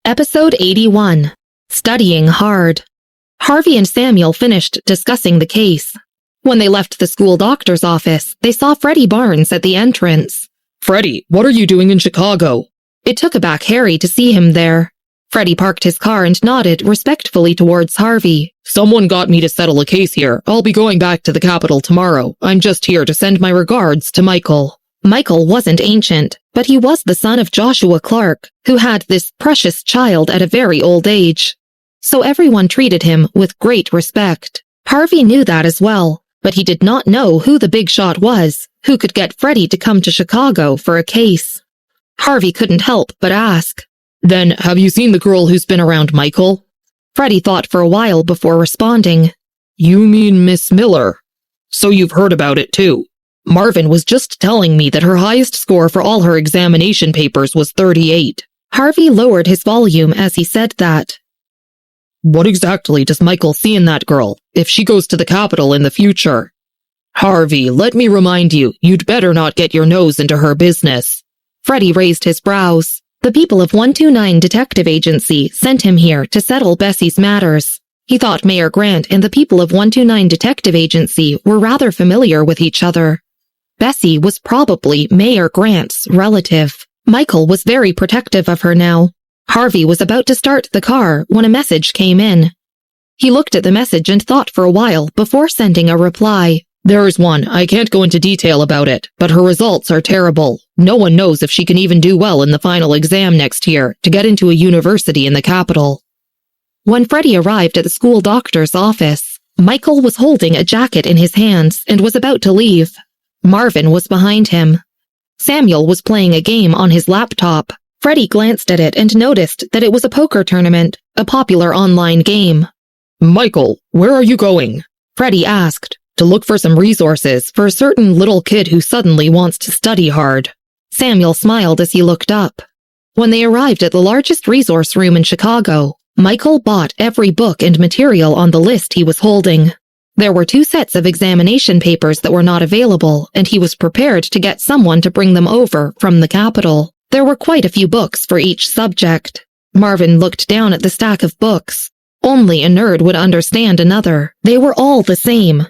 Episode 81. Studying Hard. Harvey and Samuel finished discussing the case. When they left the school doctor's office, they saw Freddie Barnes at the entrance. "Freddie, what are you doing in Chicago?" It took aback Harry to see him there. Freddie parked his car and nodded respectfully towards Harvey. "Someone got me to settle a case here. I'll be going back to the capital tomorrow. I'm just here to send my regards to Michael." Michael wasn't ancient, but he was the son of Joshua Clark, who had this precious child at a very old age. So everyone treated him with great respect. Harvey knew that as well, but he did not know who the big shot was, who could get Freddie to come to Chicago for a case. Harvey couldn't help but ask, "Then, have you seen the girl who's been around Michael?" Freddie thought for a while before responding. "You mean Miss Miller? So you've heard about it too. Marvin was just telling me that her highest score for all her examination papers was 38. Harvey lowered his volume as he said that. "What exactly does Michael see in that girl, if she goes to the capital in the future?" "Harvey, let me remind you, you'd better not get your nose into her business." Freddie raised his brows. The people of 129 Detective Agency sent him here to settle Bessy's matters. He thought Mayor Grant and the people of 129 Detective Agency were rather familiar with each other. Bessy was probably Mayor Grant's relative. Michael was very protective of her now. Harvey was about to start the car when a message came in. He looked at the message and thought for a while before sending a reply. "There's one. I can't go into detail about it, but her results are terrible. No one knows if she can even do well in the final exam next year to get into a university in the capital." When Freddie arrived at the school doctor's office, Michael was holding a jacket in his hands and was about to leave. Marvin was behind him. Samuel was playing a game on his laptop. Freddie glanced at it and noticed that it was a poker tournament, a popular online game. "Michael, where are you going?" Freddie asked. "To look for some resources for a certain little kid who suddenly wants to study hard." Samuel smiled as he looked up. When they arrived at the largest resource room in Chicago, Michael bought every book and material on the list he was holding. There were 2 sets of examination papers that were not available, and he was prepared to get someone to bring them over from the capital. There were quite a few books for each subject. Marvin looked down at the stack of books. Only a nerd would understand another. They were all the same.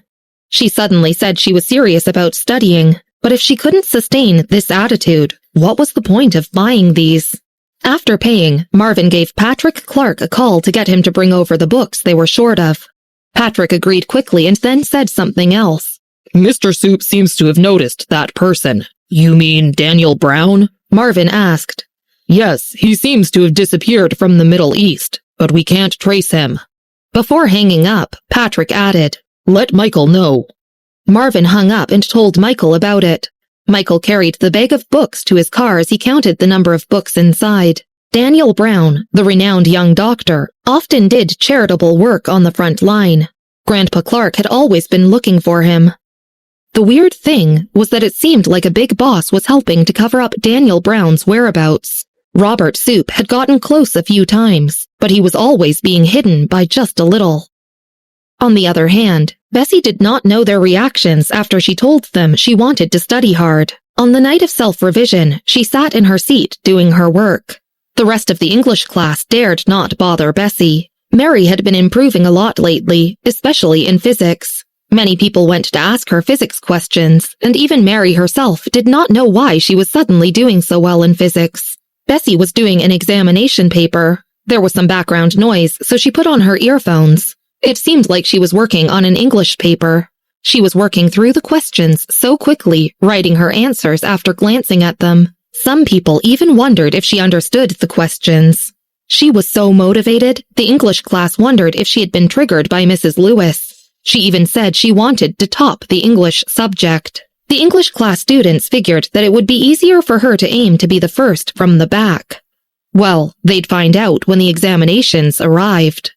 She suddenly said she was serious about studying, but if she couldn't sustain this attitude, what was the point of buying these? After paying, Marvin gave Patrick Clark a call to get him to bring over the books they were short of. Patrick agreed quickly and then said something else. "Mr. Soup seems to have noticed that person." "You mean Daniel Brown?" Marvin asked. "Yes, he seems to have disappeared from the Middle East, but we can't trace him." Before hanging up, Patrick added, "Let Michael know." Marvin hung up and told Michael about it. Michael carried the bag of books to his car as he counted the number of books inside. Daniel Brown, the renowned young doctor, often did charitable work on the front line. Grandpa Clark had always been looking for him. The weird thing was that it seemed like a big boss was helping to cover up Daniel Brown's whereabouts. Robert Soup had gotten close a few times, but he was always being hidden by just a little. On the other hand, Bessy did not know their reactions after she told them she wanted to study hard. On the night of self-revision, she sat in her seat doing her work. The rest of the English class dared not bother Bessy. Mary had been improving a lot lately, especially in physics. Many people went to ask her physics questions, and even Mary herself did not know why she was suddenly doing so well in physics. Bessy was doing an examination paper. There was some background noise, so she put on her earphones. It seemed like she was working on an English paper. She was working through the questions so quickly, writing her answers after glancing at them. Some people even wondered if she understood the questions. She was so motivated, the English class wondered if she had been triggered by Mrs. Lewis. She even said she wanted to top the English subject. The English class students figured that it would be easier for her to aim to be the first from the back. Well, they'd find out when the examinations arrived.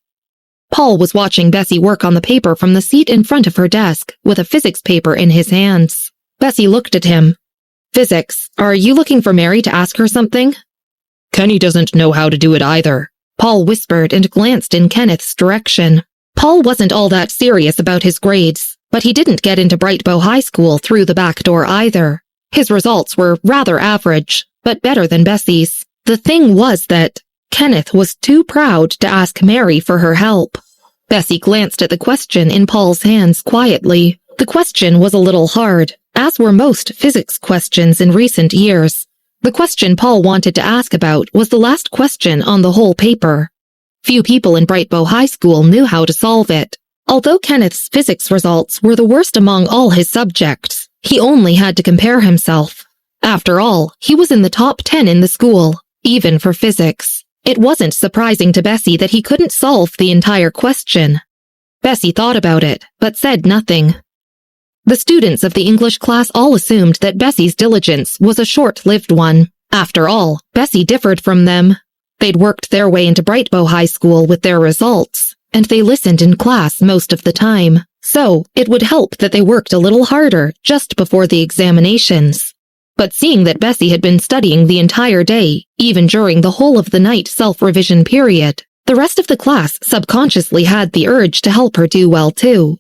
Paul was watching Bessy work on the paper from the seat in front of her desk, with a physics paper in his hands. Bessy looked at him. "Physics, are you looking for Mary to ask her something?" "Kenny doesn't know how to do it either," Paul whispered and glanced in Kenneth's direction. Paul wasn't all that serious about his grades, but he didn't get into Brightbow High School through the back door either. His results were rather average, but better than Bessy's. The thing was that Kenneth was too proud to ask Mary for her help. Bessy glanced at the question in Paul's hands quietly. The question was a little hard, as were most physics questions in recent years. The question Paul wanted to ask about was the last question on the whole paper. Few people in Brightbow High School knew how to solve it. Although Kenneth's physics results were the worst among all his subjects, he only had to compare himself. After all, he was in the top 10 in the school, even for physics. It wasn't surprising to Bessy that he couldn't solve the entire question. Bessy thought about it, but said nothing. The students of the English class all assumed that Bessy's diligence was a short-lived one. After all, Bessy differed from them. They'd worked their way into Brightbow High School with their results, and they listened in class most of the time, so it would help that they worked a little harder just before the examinations. But seeing that Bessy had been studying the entire day, even during the whole of the night self-revision period, the rest of the class subconsciously had the urge to help her do well too.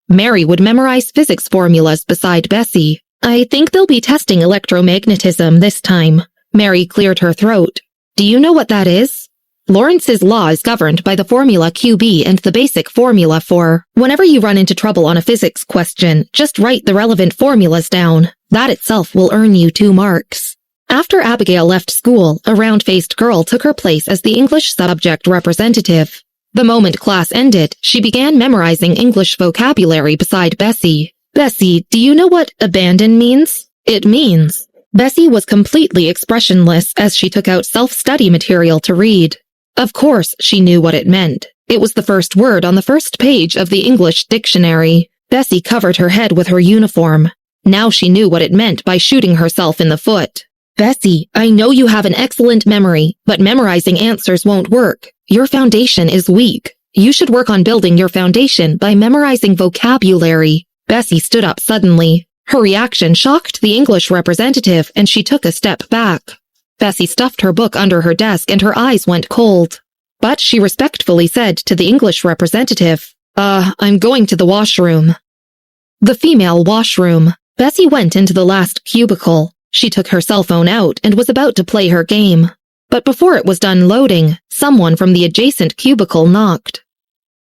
Mary would memorize physics formulas beside Bessy. I think they'll be testing electromagnetism this time. Mary cleared her throat. Do you know what that is? Lorentz law is governed by the formula QB and the basic formula for, whenever you run into trouble on a physics question, just write the relevant formulas down. That itself will earn you 2 marks. After Abigail left school, a round-faced girl took her place as the English subject representative. The moment class ended, she began memorizing English vocabulary beside Bessy. Bessy, do you know what abandon means? It means. Bessy was completely expressionless as she took out self-study material to read. Of course, she knew what it meant. It was the first word on the first page of the English dictionary. Bessy covered her head with her uniform. Now she knew what it meant by shooting herself in the foot. Bessy, I know you have an excellent memory, but memorizing answers won't work. Your foundation is weak. You should work on building your foundation by memorizing vocabulary. Bessy stood up suddenly. Her reaction shocked the English representative, and she took a step back. Bessy stuffed her book under her desk and her eyes went cold. But she respectfully said to the English representative, I'm going to the washroom. The female washroom. Bessy went into the last cubicle. She took her cell phone out and was about to play her game. But before it was done loading, someone from the adjacent cubicle knocked.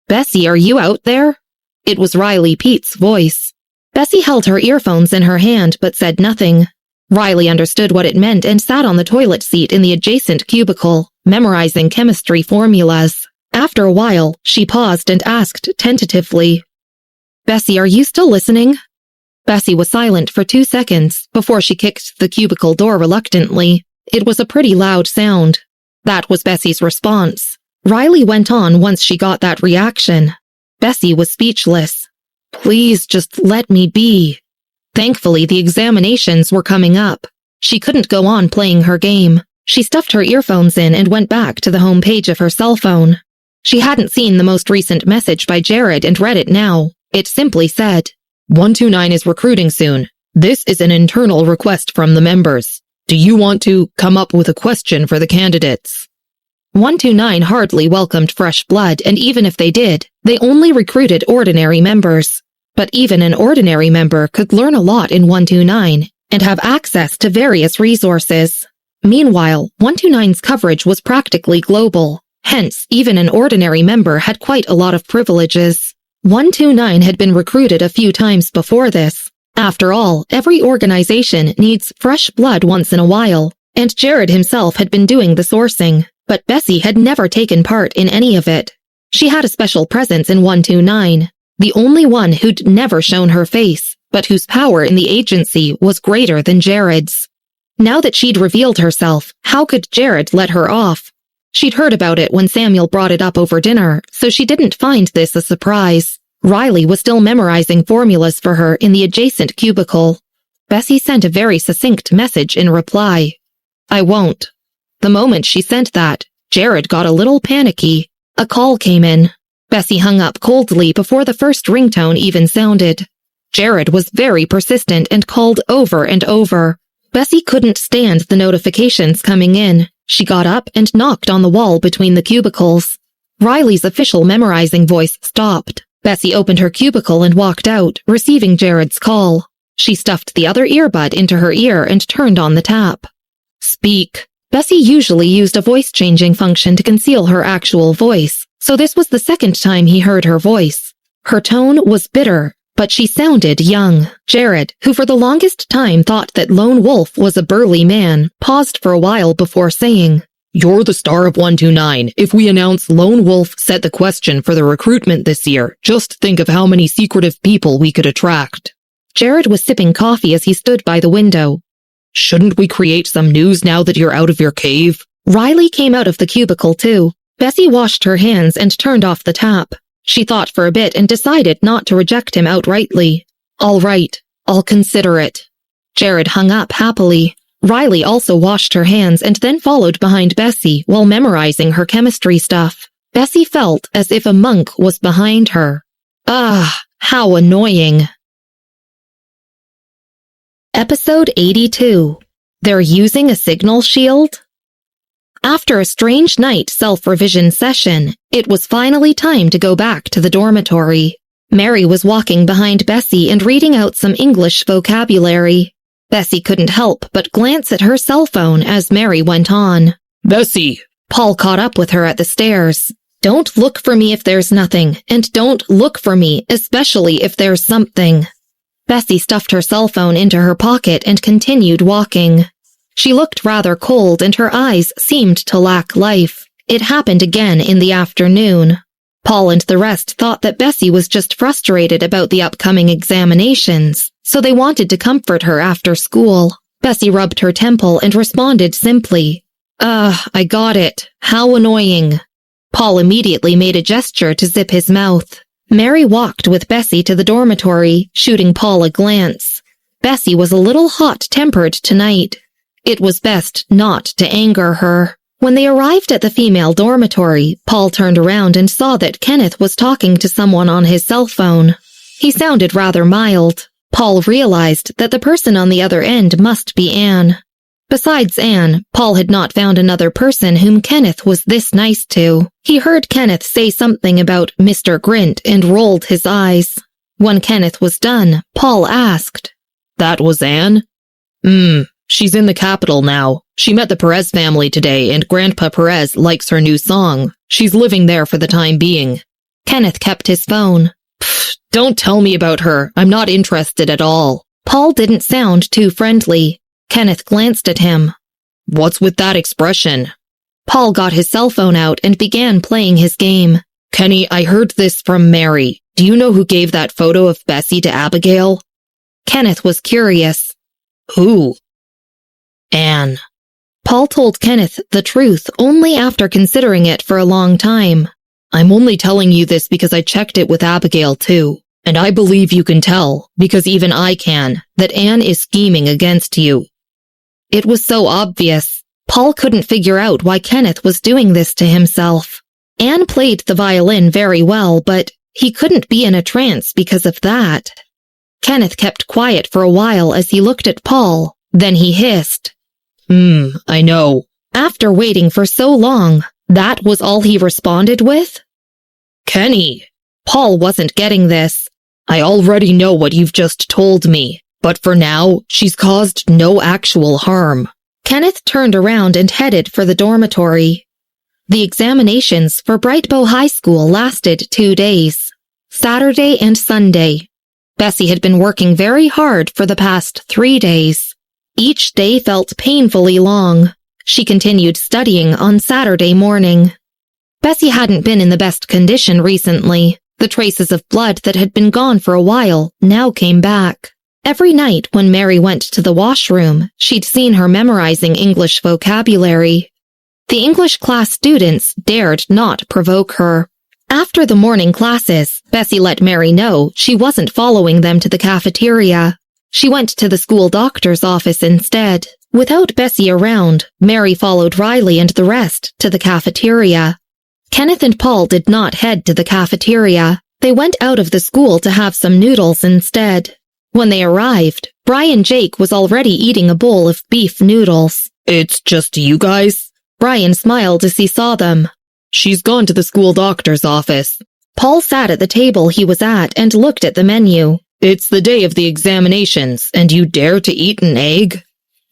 Bessy, are you out there? It was Riley Pete's voice. Bessy held her earphones in her hand but said nothing. Riley understood what it meant and sat on the toilet seat in the adjacent cubicle, memorizing chemistry formulas. After a while, she paused and asked tentatively, Bessy, are you still listening? Bessy was silent for 2 seconds before she kicked the cubicle door reluctantly. It was a pretty loud sound. That was Bessy's response. Riley went on once she got that reaction. Bessy was speechless. Please just let me be. Thankfully, the examinations were coming up. She couldn't go on playing her game. She stuffed her earphones in and went back to the home page of her cell phone. She hadn't seen the most recent message by Jared and read it now. It simply said, 129 is recruiting soon. This is an internal request from the members. Do you want to come up with a question for the candidates? 129 hardly welcomed fresh blood, and even if they did, they only recruited ordinary members. But even an ordinary member could learn a lot in 129 and have access to various resources. Meanwhile, 129's coverage was practically global. Hence, even an ordinary member had quite a lot of privileges. 129 had been recruited a few times before this. After all, every organization needs fresh blood once in a while, and Jared himself had been doing the sourcing, but Bessy had never taken part in any of it. She had a special presence in 129. The only one who'd never shown her face, but whose power in the agency was greater than Jared's. Now that she'd revealed herself, how could Jared let her off? She'd heard about it when Samuel brought it up over dinner, so she didn't find this a surprise. Riley was still memorizing formulas for her in the adjacent cubicle. Bessy sent a very succinct message in reply. I won't. The moment she sent that, Jared got a little panicky. A call came in. Bessy hung up coldly before the first ringtone even sounded. Jared was very persistent and called over and over. Bessy couldn't stand the notifications coming in. She got up and knocked on the wall between the cubicles. Riley's official memorizing voice stopped. Bessy opened her cubicle and walked out, receiving Jared's call. She stuffed the other earbud into her ear and turned on the tap. Speak. Bessy usually used a voice-changing function to conceal her actual voice, so this was the second time he heard her voice. Her tone was bitter, but she sounded young. Jared, who for the longest time thought that Lone Wolf was a burly man, paused for a while before saying, "You're the star of 129. If we announce Lone Wolf set the question for the recruitment this year, just think of how many secretive people we could attract." Jared was sipping coffee as he stood by the window. "Shouldn't we create some news now that you're out of your cave?" Riley came out of the cubicle too. Bessy washed her hands and turned off the tap. She thought for a bit and decided not to reject him outrightly. "All right, I'll consider it." Jared hung up happily. Riley also washed her hands and then followed behind Bessy while memorizing her chemistry stuff. Bessy felt as if a monk was behind her. Ah, how annoying. Episode 82. They're using a signal shield? After a strange night self-revision session, it was finally time to go back to the dormitory. Mary was walking behind Bessy and reading out some English vocabulary. Bessy couldn't help but glance at her cell phone as Mary went on. "Bessy!" Paul caught up with her at the stairs. "Don't look for me if there's nothing, and don't look for me, especially if there's something." Bessy stuffed her cell phone into her pocket and continued walking. She looked rather cold and her eyes seemed to lack life. It happened again in the afternoon. Paul and the rest thought that Bessy was just frustrated about the upcoming examinations, so they wanted to comfort her after school. Bessy rubbed her temple and responded simply, I got it. How annoying." Paul immediately made a gesture to zip his mouth. Mary walked with Bessy to the dormitory, shooting Paul a glance. Bessy was a little hot-tempered tonight. It was best not to anger her. When they arrived at the female dormitory, Paul turned around and saw that Kenneth was talking to someone on his cell phone. He sounded rather mild. Paul realized that the person on the other end must be Anne. Besides Anne, Paul had not found another person whom Kenneth was this nice to. He heard Kenneth say something about Mr. Grint and rolled his eyes. When Kenneth was done, Paul asked, "That was Anne?" She's in the capital now. She met the Perez family today and Grandpa Perez likes her new song. She's living there for the time being." Kenneth kept his phone. "Pfft, don't tell me about her. I'm not interested at all." Paul didn't sound too friendly. Kenneth glanced at him. "What's with that expression?" Paul got his cell phone out and began playing his game. "Kenny, I heard this from Mary. Do you know who gave that photo of Bessy to Abigail?" Kenneth was curious. "Who?" "Anne." Paul told Kenneth the truth only after considering it for a long time. "I'm only telling you this because I checked it with Abigail too. And I believe you can tell, because even I can, that Anne is scheming against you." It was so obvious. Paul couldn't figure out why Kenneth was doing this to himself. Anne played the violin very well, but he couldn't be in a trance because of that. Kenneth kept quiet for a while as he looked at Paul. Then he hissed, I know." After waiting for so long, that was all he responded with? "Kenny!" Paul wasn't getting this. "I already know what you've just told me, but for now, she's caused no actual harm." Kenneth turned around and headed for the dormitory. The examinations for Brightbow High School lasted 2 days, Saturday and Sunday. Bessy had been working very hard for the past 3 days. Each day felt painfully long. She continued studying on Saturday morning. Bessy hadn't been in the best condition recently. The traces of blood that had been gone for a while now came back. Every night when Mary went to the washroom, she'd seen her memorizing English vocabulary. The English class students dared not provoke her. After the morning classes, Bessy let Mary know she wasn't following them to the cafeteria. She went to the school doctor's office instead. Without Bessy around, Mary followed Riley and the rest to the cafeteria. Kenneth and Paul did not head to the cafeteria. They went out of the school to have some noodles instead. When they arrived, Brian Jake was already eating a bowl of beef noodles. "It's just you guys?" Brian smiled as he saw them. "She's gone to the school doctor's office." Paul sat at the table he was at and looked at the menu. "It's the day of the examinations, and you dare to eat an egg?"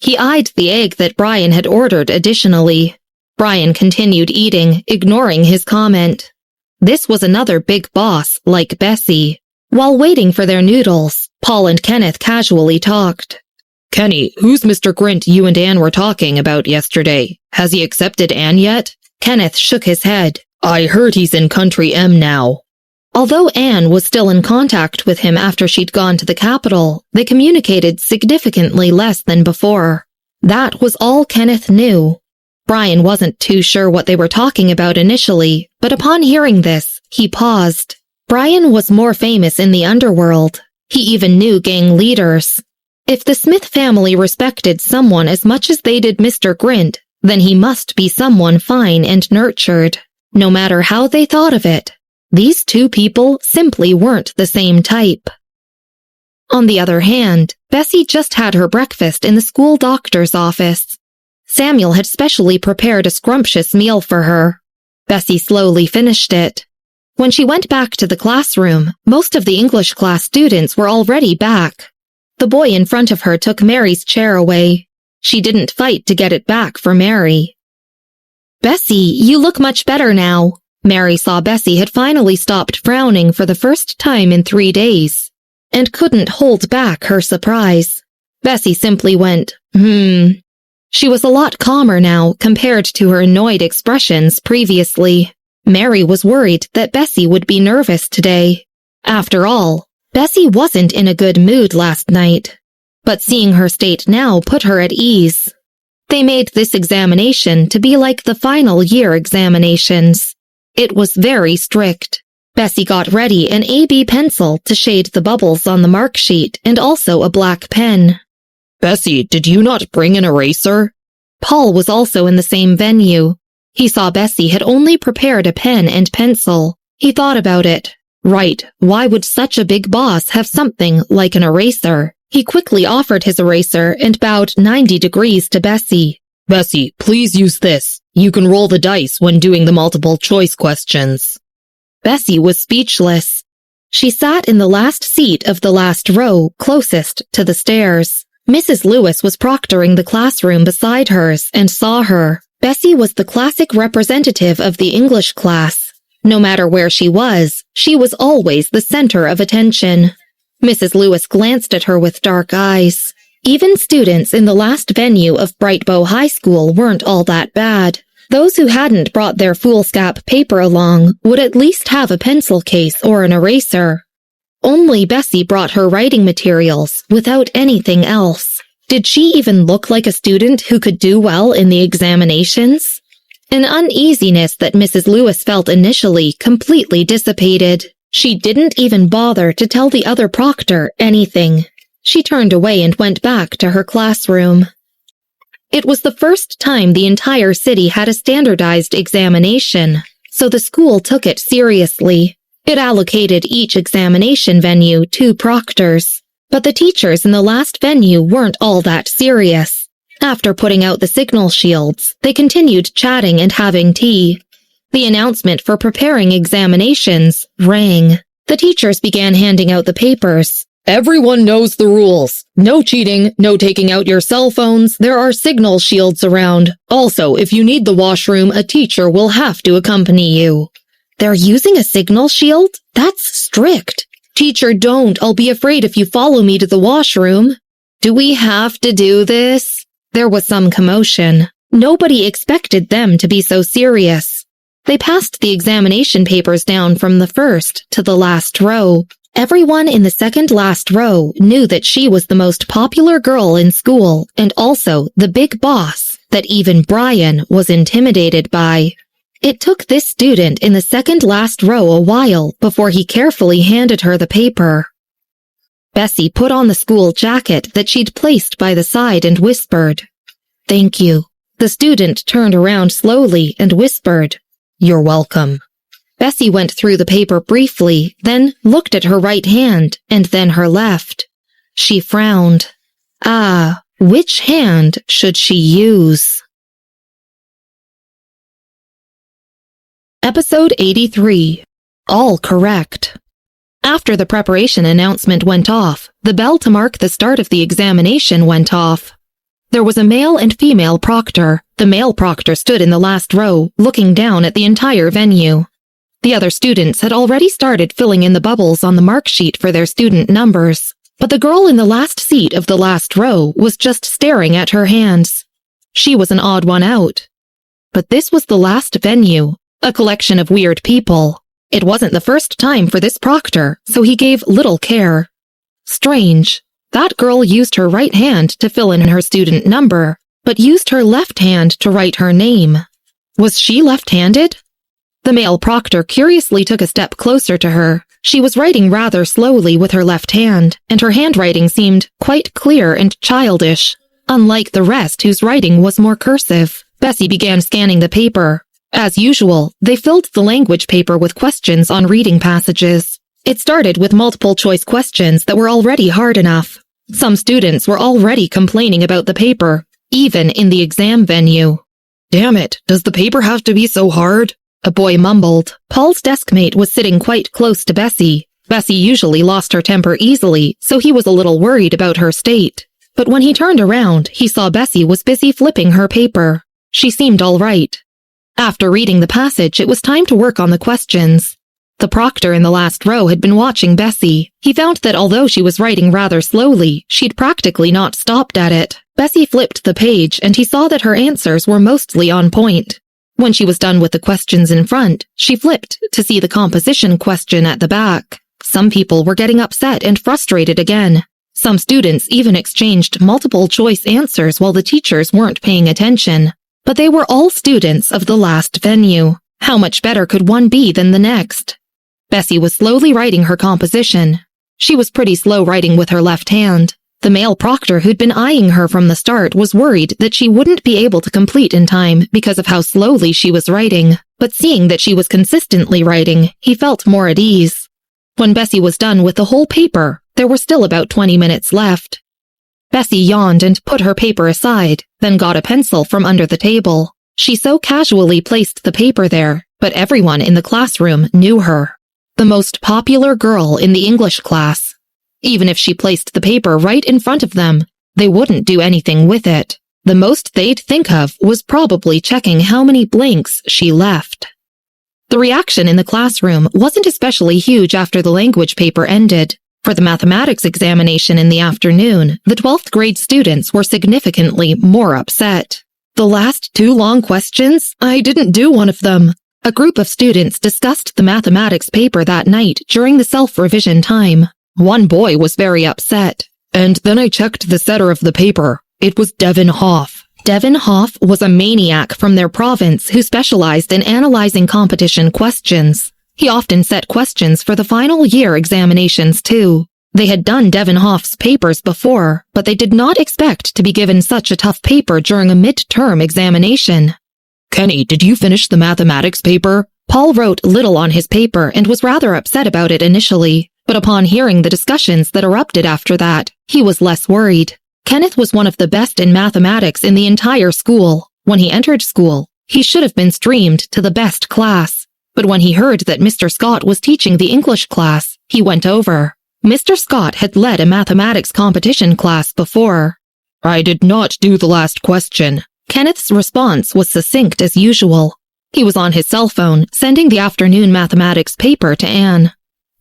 He eyed the egg that Brian had ordered additionally. Brian continued eating, ignoring his comment. This was another big boss, like Bessy. While waiting for their noodles, Paul and Kenneth casually talked. Kenny, who's Mr. Grint you and Anne were talking about yesterday? Has he accepted Anne yet? Kenneth shook his head. I heard he's in Country M now. Although Anne was still in contact with him after she'd gone to the capital, they communicated significantly less than before. That was all Kenneth knew. Brian wasn't too sure what they were talking about initially, but upon hearing this, he paused. Brian was more famous in the underworld. He even knew gang leaders. If the Smith family respected someone as much as they did Mr. Grint, then he must be someone fine and nurtured. No matter how they thought of it, these two people simply weren't the same type. On the other hand, Bessy just had her breakfast in the school doctor's office. Samuel had specially prepared a scrumptious meal for her. Bessy slowly finished it. When she went back to the classroom, most of the English class students were already back. The boy in front of her took Mary's chair away. She didn't fight to get it back for Mary. Bessy, you look much better now. Mary saw Bessy had finally stopped frowning for the first time in 3 days, and couldn't hold back her surprise. Bessy simply went, She was a lot calmer now compared to her annoyed expressions previously. Mary was worried that Bessy would be nervous today. After all, Bessy wasn't in a good mood last night, but seeing her state now put her at ease. They made this examination to be like the final year examinations. It was very strict. Bessy got ready an AB pencil to shade the bubbles on the mark sheet and also a black pen. Bessy, did you not bring an eraser? Paul was also in the same venue. He saw Bessy had only prepared a pen and pencil. He thought about it. Right, why would such a big boss have something like an eraser? He quickly offered his eraser and bowed 90 degrees to Bessy. Bessy, please use this. You can roll the dice when doing the multiple choice questions. Bessy was speechless. She sat in the last seat of the last row, closest to the stairs. Mrs. Lewis was proctoring the classroom beside hers and saw her. Bessy was the classic representative of the English class. No matter where she was always the center of attention. Mrs. Lewis glanced at her with dark eyes. Even students in the last venue of Brightbow High School weren't all that bad. Those who hadn't brought their foolscap paper along would at least have a pencil case or an eraser. Only Bessy brought her writing materials without anything else. Did she even look like a student who could do well in the examinations? An uneasiness that Mrs. Lewis felt initially completely dissipated. She didn't even bother to tell the other proctor anything. She turned away and went back to her classroom. It was the first time the entire city had a standardized examination, so the school took it seriously. It allocated each examination venue 2 proctors, but the teachers in the last venue weren't all that serious. After putting out the signal shields, they continued chatting and having tea. The announcement for preparing examinations rang. The teachers began handing out the papers. Everyone knows the rules. No cheating, no taking out your cell phones. There are signal shields around. Also, if you need the washroom, a teacher will have to accompany you. They're using a signal shield? That's strict. Teacher, don't. I'll be afraid if you follow me to the washroom. Do we have to do this? There was some commotion. Nobody expected them to be so serious. They passed the examination papers down from the first to the last row. Everyone in the second last row knew that she was the most popular girl in school and also the big boss that even Brian was intimidated by. It took this student in the second last row a while before he carefully handed her the paper. Bessy put on the school jacket that she'd placed by the side and whispered, "Thank you." The student turned around slowly and whispered, "You're welcome." Bessy went through the paper briefly, then looked at her right hand and then her left. She frowned. Which hand should she use? Episode 83. All correct. After the preparation announcement went off, the bell to mark the start of the examination went off. There was a male and female proctor. The male proctor stood in the last row, looking down at the entire venue. The other students had already started filling in the bubbles on the mark sheet for their student numbers, but the girl in the last seat of the last row was just staring at her hands. She was an odd one out. But this was the last venue, a collection of weird people. It wasn't the first time for this proctor, so he gave little care. Strange. That girl used her right hand to fill in her student number, but used her left hand to write her name. Was she left-handed? The male proctor curiously took a step closer to her. She was writing rather slowly with her left hand, and her handwriting seemed quite clear and childish, unlike the rest whose writing was more cursive. Bessy began scanning the paper. As usual, they filled the language paper with questions on reading passages. It started with multiple-choice questions that were already hard enough. Some students were already complaining about the paper, even in the exam venue. Damn it, does the paper have to be so hard? A boy mumbled. Paul's deskmate was sitting quite close to Bessy. Bessy usually lost her temper easily, so he was a little worried about her state. But when he turned around, he saw Bessy was busy flipping her paper. She seemed all right. After reading the passage, it was time to work on the questions. The proctor in the last row had been watching Bessy. He found that although she was writing rather slowly, she'd practically not stopped at it. Bessy flipped the page, and he saw that her answers were mostly on point. When she was done with the questions in front, she flipped to see the composition question at the back. Some people were getting upset and frustrated again. Some students even exchanged multiple-choice answers while the teachers weren't paying attention. But they were all students of the last venue. How much better could one be than the next? Bessy was slowly writing her composition. She was pretty slow writing with her left hand. The male proctor who'd been eyeing her from the start was worried that she wouldn't be able to complete in time because of how slowly she was writing. But seeing that she was consistently writing, he felt more at ease. When Bessy was done with the whole paper, there were still about 20 minutes left. Bessy yawned and put her paper aside, then got a pencil from under the table. She so casually placed the paper there, but everyone in the classroom knew her. The most popular girl in the English class. Even if she placed the paper right in front of them, they wouldn't do anything with it. The most they'd think of was probably checking how many blanks she left. The reaction in the classroom wasn't especially huge after the language paper ended. For the mathematics examination in the afternoon, the 12th grade students were significantly more upset. The last 2 long questions? I didn't do one of them. A group of students discussed the mathematics paper that night during the self-revision time. One boy was very upset. And then I checked the setter of the paper. It was Devin Hoff. Devin Hoff was a maniac from their province who specialized in analyzing competition questions. He often set questions for the final year examinations too. They had done Devin Hoff's papers before, but they did not expect to be given such a tough paper during a mid-term examination. Kenny, did you finish the mathematics paper? Paul wrote little on his paper and was rather upset about it initially, but upon hearing the discussions that erupted after that, he was less worried. Kenneth was one of the best in mathematics in the entire school. When he entered school, he should have been streamed to the best class. But when he heard that Mr. Scott was teaching the English class, he went over. Mr. Scott had led a mathematics competition class before. I did not do the last question. Kenneth's response was succinct as usual. He was on his cell phone, sending the afternoon mathematics paper to Anne.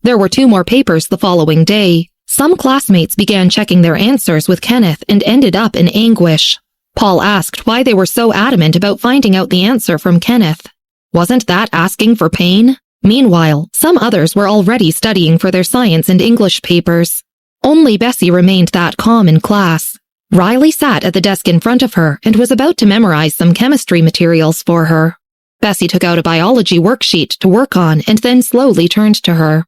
There were 2 more papers the following day. Some classmates began checking their answers with Kenneth and ended up in anguish. Paul asked why they were so adamant about finding out the answer from Kenneth. Wasn't that asking for pain? Meanwhile, some others were already studying for their science and English papers. Only Bessy remained that calm in class. Riley sat at the desk in front of her and was about to memorize some chemistry materials for her. Bessy took out a biology worksheet to work on and then slowly turned to her.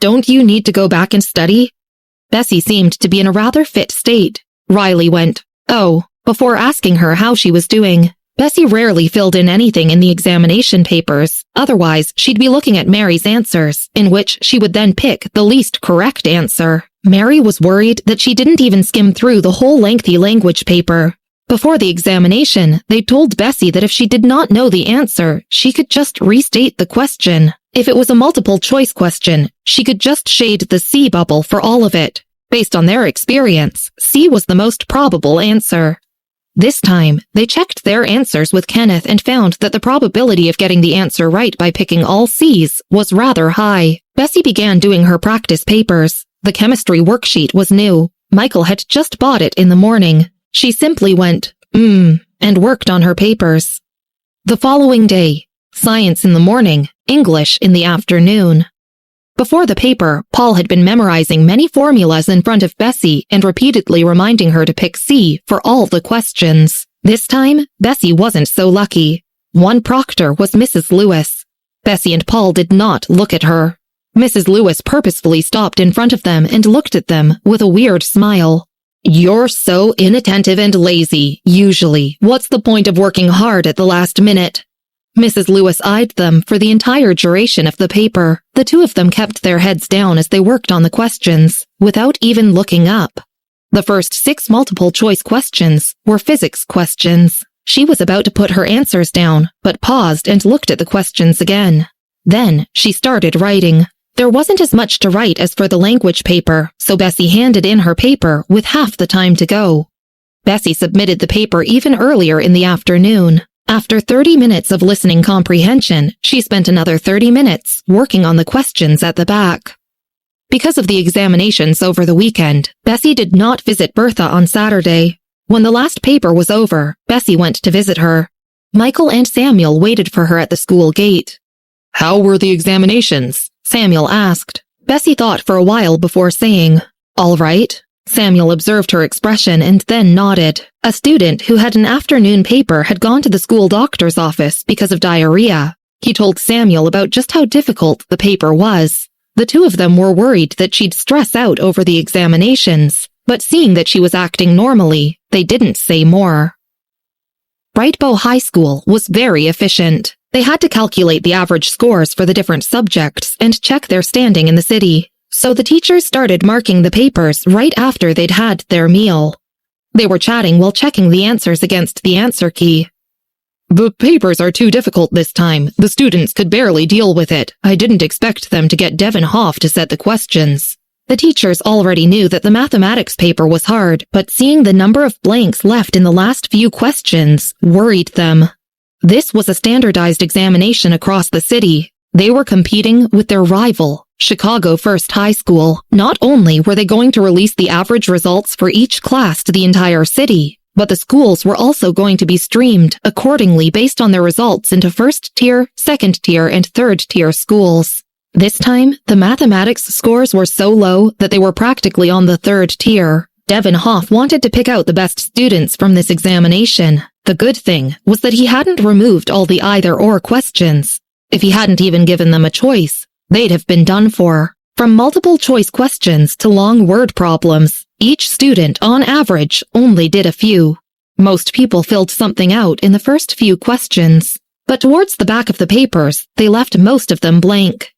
Don't you need to go back and study? Bessy seemed to be in a rather fit state. Riley went, "Oh," before asking her how she was doing. Bessy rarely filled in anything in the examination papers. Otherwise, she'd be looking at Mary's answers, in which she would then pick the least correct answer. Mary was worried that she didn't even skim through the whole lengthy language paper. Before the examination, they told Bessy that if she did not know the answer, she could just restate the question. If it was a multiple-choice question, she could just shade the C bubble for all of it. Based on their experience, C was the most probable answer. This time, they checked their answers with Kenneth and found that the probability of getting the answer right by picking all C's was rather high. Bessy began doing her practice papers. The chemistry worksheet was new. Michael had just bought it in the morning. She simply went, and worked on her papers. The following day, science in the morning, English in the afternoon. Before the paper, Paul had been memorizing many formulas in front of Bessy and repeatedly reminding her to pick C for all the questions. This time, Bessy wasn't so lucky. One proctor was Mrs. Lewis. Bessy and Paul did not look at her. Mrs. Lewis purposefully stopped in front of them and looked at them with a weird smile. "You're so inattentive and lazy, usually. What's the point of working hard at the last minute?" Mrs. Lewis eyed them for the entire duration of the paper. The two of them kept their heads down as they worked on the questions, without even looking up. The first 6 multiple-choice questions were physics questions. She was about to put her answers down, but paused and looked at the questions again. Then she started writing. There wasn't as much to write as for the language paper, so Bessy handed in her paper with half the time to go. Bessy submitted the paper even earlier in the afternoon. After 30 minutes of listening comprehension, she spent another 30 minutes working on the questions at the back. Because of the examinations over the weekend, Bessy did not visit Bertha on Saturday. When the last paper was over, Bessy went to visit her. Michael and Samuel waited for her at the school gate. How were the examinations? Samuel asked. Bessy thought for a while before saying, "All right." Samuel observed her expression and then nodded. A student who had an afternoon paper had gone to the school doctor's office because of diarrhea. He told Samuel about just how difficult the paper was. The two of them were worried that she'd stress out over the examinations, but seeing that she was acting normally, they didn't say more. Brightbow High School was very efficient. They had to calculate the average scores for the different subjects and check their standing in the city. So the teachers started marking the papers right after they'd had their meal. They were chatting while checking the answers against the answer key. "The papers are too difficult this time. The students could barely deal with it. I didn't expect them to get Devin Hoff to set the questions." The teachers already knew that the mathematics paper was hard, but seeing the number of blanks left in the last few questions worried them. This was a standardized examination across the city. They were competing with their rival, Chicago First High School. Not only were they going to release the average results for each class to the entire city, but the schools were also going to be streamed accordingly based on their results into first-tier, second-tier, and third-tier schools. This time, the mathematics scores were so low that they were practically on the third tier. Devin Hoff wanted to pick out the best students from this examination. The good thing was that he hadn't removed all the either-or questions. If he hadn't even given them a choice, they'd have been done for. From multiple-choice questions to long word problems, each student, on average, only did a few. Most people filled something out in the first few questions, but towards the back of the papers, they left most of them blank.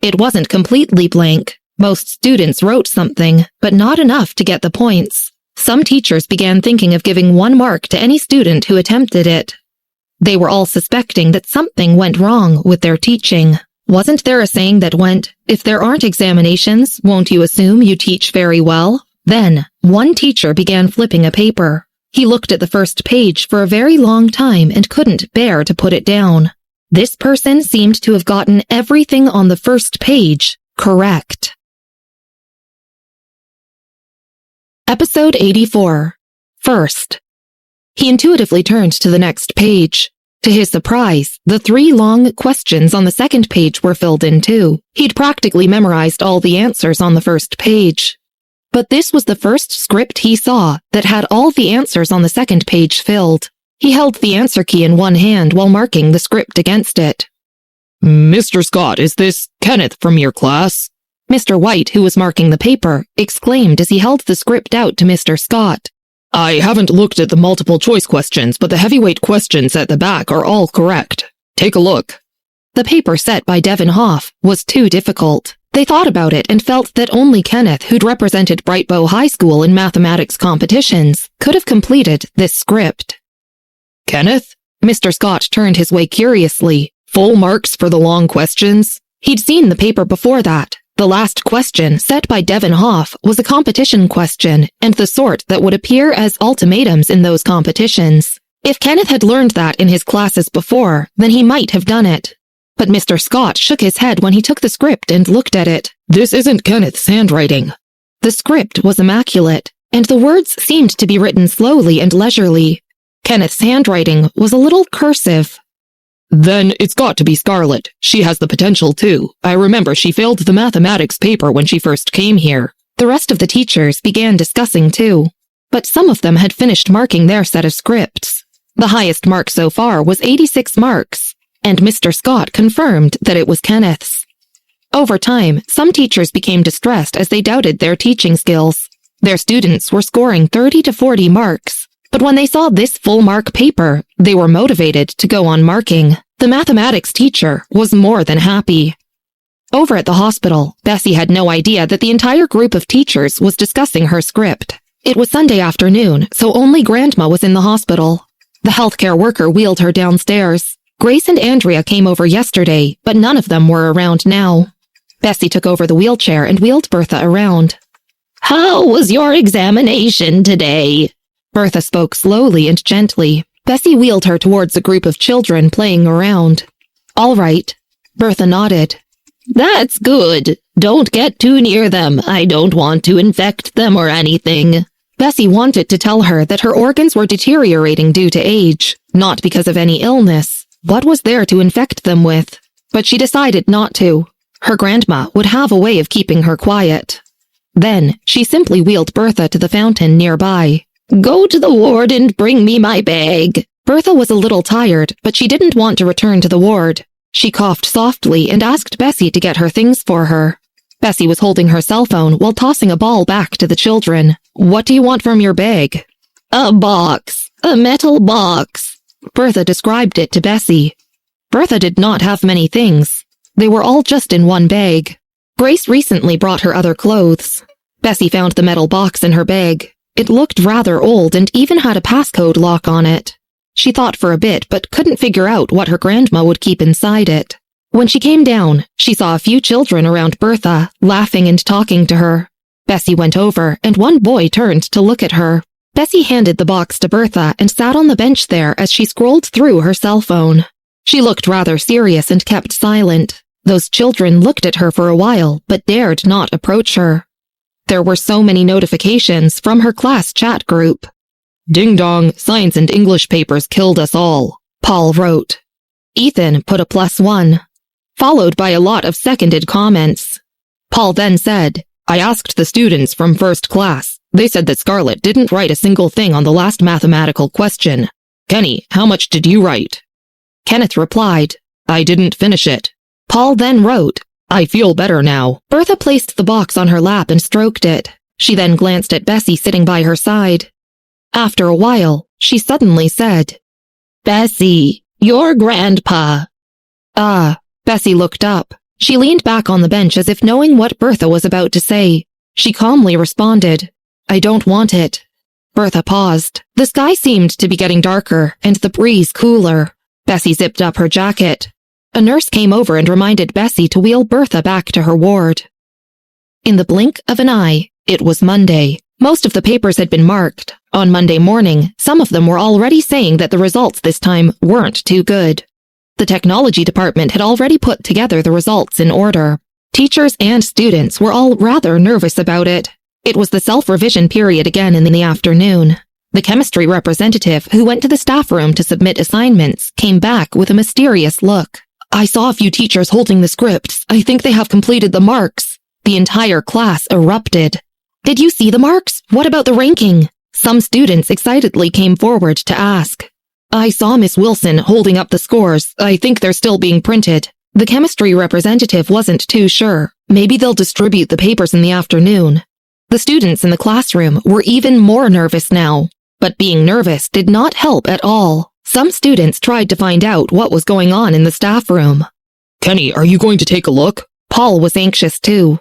It wasn't completely blank. Most students wrote something, but not enough to get the points. Some teachers began thinking of giving 1 mark to any student who attempted it. They were all suspecting that something went wrong with their teaching. Wasn't there a saying that went, "If there aren't examinations, won't you assume you teach very well?" Then, one teacher began flipping a paper. He looked at the first page for a very long time and couldn't bear to put it down. This person seemed to have gotten everything on the first page correct. Episode 84. First. He intuitively turned to the next page. To his surprise, the 3 long questions on the second page were filled in too. He'd practically memorized all the answers on the first page. But this was the first script he saw that had all the answers on the second page filled. He held the answer key in one hand while marking the script against it. "Mr. Scott, is this Kenneth from your class?" Mr. White, who was marking the paper, exclaimed as he held the script out to Mr. Scott. "I haven't looked at the multiple-choice questions, but the heavyweight questions at the back are all correct. Take a look." The paper set by Devin Hoff was too difficult. They thought about it and felt that only Kenneth, who'd represented Brightbow High School in mathematics competitions, could have completed this script. "Kenneth?" Mr. Scott turned his way curiously. "Full marks for the long questions?" He'd seen the paper before that. The last question, set by Devin Hoff, was a competition question, and the sort that would appear as ultimatums in those competitions. If Kenneth had learned that in his classes before, then he might have done it. But Mr. Scott shook his head when he took the script and looked at it. This isn't Kenneth's handwriting. The script was immaculate, and the words seemed to be written slowly and leisurely. Kenneth's handwriting was a little cursive. Then it's got to be Scarlett. She has the potential too. I remember she failed the mathematics paper when she first came here. The rest of the teachers began discussing too, but some of them had finished marking their set of scripts. The highest mark so far was 86 marks, and Mr. Scott confirmed that it was Kenneth's. Over time, some teachers became distressed as they doubted their teaching skills. Their students were scoring 30 to 40 marks. But when they saw this full-mark paper, they were motivated to go on marking. The mathematics teacher was more than happy. Over at the hospital, Bessy had no idea that the entire group of teachers was discussing her script. It was Sunday afternoon, so only Grandma was in the hospital. The healthcare worker wheeled her downstairs. Grace and Andrea came over yesterday, but none of them were around now. Bessy took over the wheelchair and wheeled Bertha around. "How was your examination today?" Bertha spoke slowly and gently. Bessy wheeled her towards a group of children playing around. "All right." Bertha nodded. "That's good. Don't get too near them. I don't want to infect them or anything." Bessy wanted to tell her that her organs were deteriorating due to age, not because of any illness. What was there to infect them with? But she decided not to. Her grandma would have a way of keeping her quiet. Then she simply wheeled Bertha to the fountain nearby. "Go to the ward and bring me my bag." Bertha was a little tired, but she didn't want to return to the ward. She coughed softly and asked Bessy to get her things for her. Bessy was holding her cell phone while tossing a ball back to the children. "What do you want from your bag?" "A box. A metal box." Bertha described it to Bessy. Bertha did not have many things. They were all just in one bag. Grace recently brought her other clothes. Bessy found the metal box in her bag. It looked rather old and even had a passcode lock on it. She thought for a bit but couldn't figure out what her grandma would keep inside it. When she came down, she saw a few children around Bertha, laughing and talking to her. Bessy went over and one boy turned to look at her. Bessy handed the box to Bertha and sat on the bench there as she scrolled through her cell phone. She looked rather serious and kept silent. Those children looked at her for a while but dared not approach her. There were so many notifications from her class chat group. "Ding dong, science and English papers killed us all," Paul wrote. Ethan put a +1, followed by a lot of seconded comments. Paul then said, "I asked the students from first class. They said that Scarlett didn't write a single thing on the last mathematical question. Kenny, how much did you write?" Kenneth replied, "I didn't finish it." Paul then wrote, "I feel better now." Bertha placed the box on her lap and stroked it. She then glanced at Bessy sitting by her side. After a while, she suddenly said, "Bessy, your grandpa." Bessy looked up. She leaned back on the bench as if knowing what Bertha was about to say. She calmly responded, "I don't want it." Bertha paused. The sky seemed to be getting darker and the breeze cooler. Bessy zipped up her jacket. A nurse came over and reminded Bessy to wheel Bertha back to her ward. In the blink of an eye, it was Monday. Most of the papers had been marked. On Monday morning, some of them were already saying that the results this time weren't too good. The technology department had already put together the results in order. Teachers and students were all rather nervous about it. It was the self-revision period again in the afternoon. The chemistry representative, who went to the staff room to submit assignments, came back with a mysterious look. "I saw a few teachers holding the scripts. I think they have completed the marks." The entire class erupted. "Did you see the marks? What about the ranking?" Some students excitedly came forward to ask. "I saw Miss Wilson holding up the scores. I think they're still being printed." The chemistry representative wasn't too sure. Maybe they'll distribute the papers in the afternoon. The students in the classroom were even more nervous now. But being nervous did not help at all. Some students tried to find out what was going on in the staff room. "Kenny, are you going to take a look?" Paul was anxious too.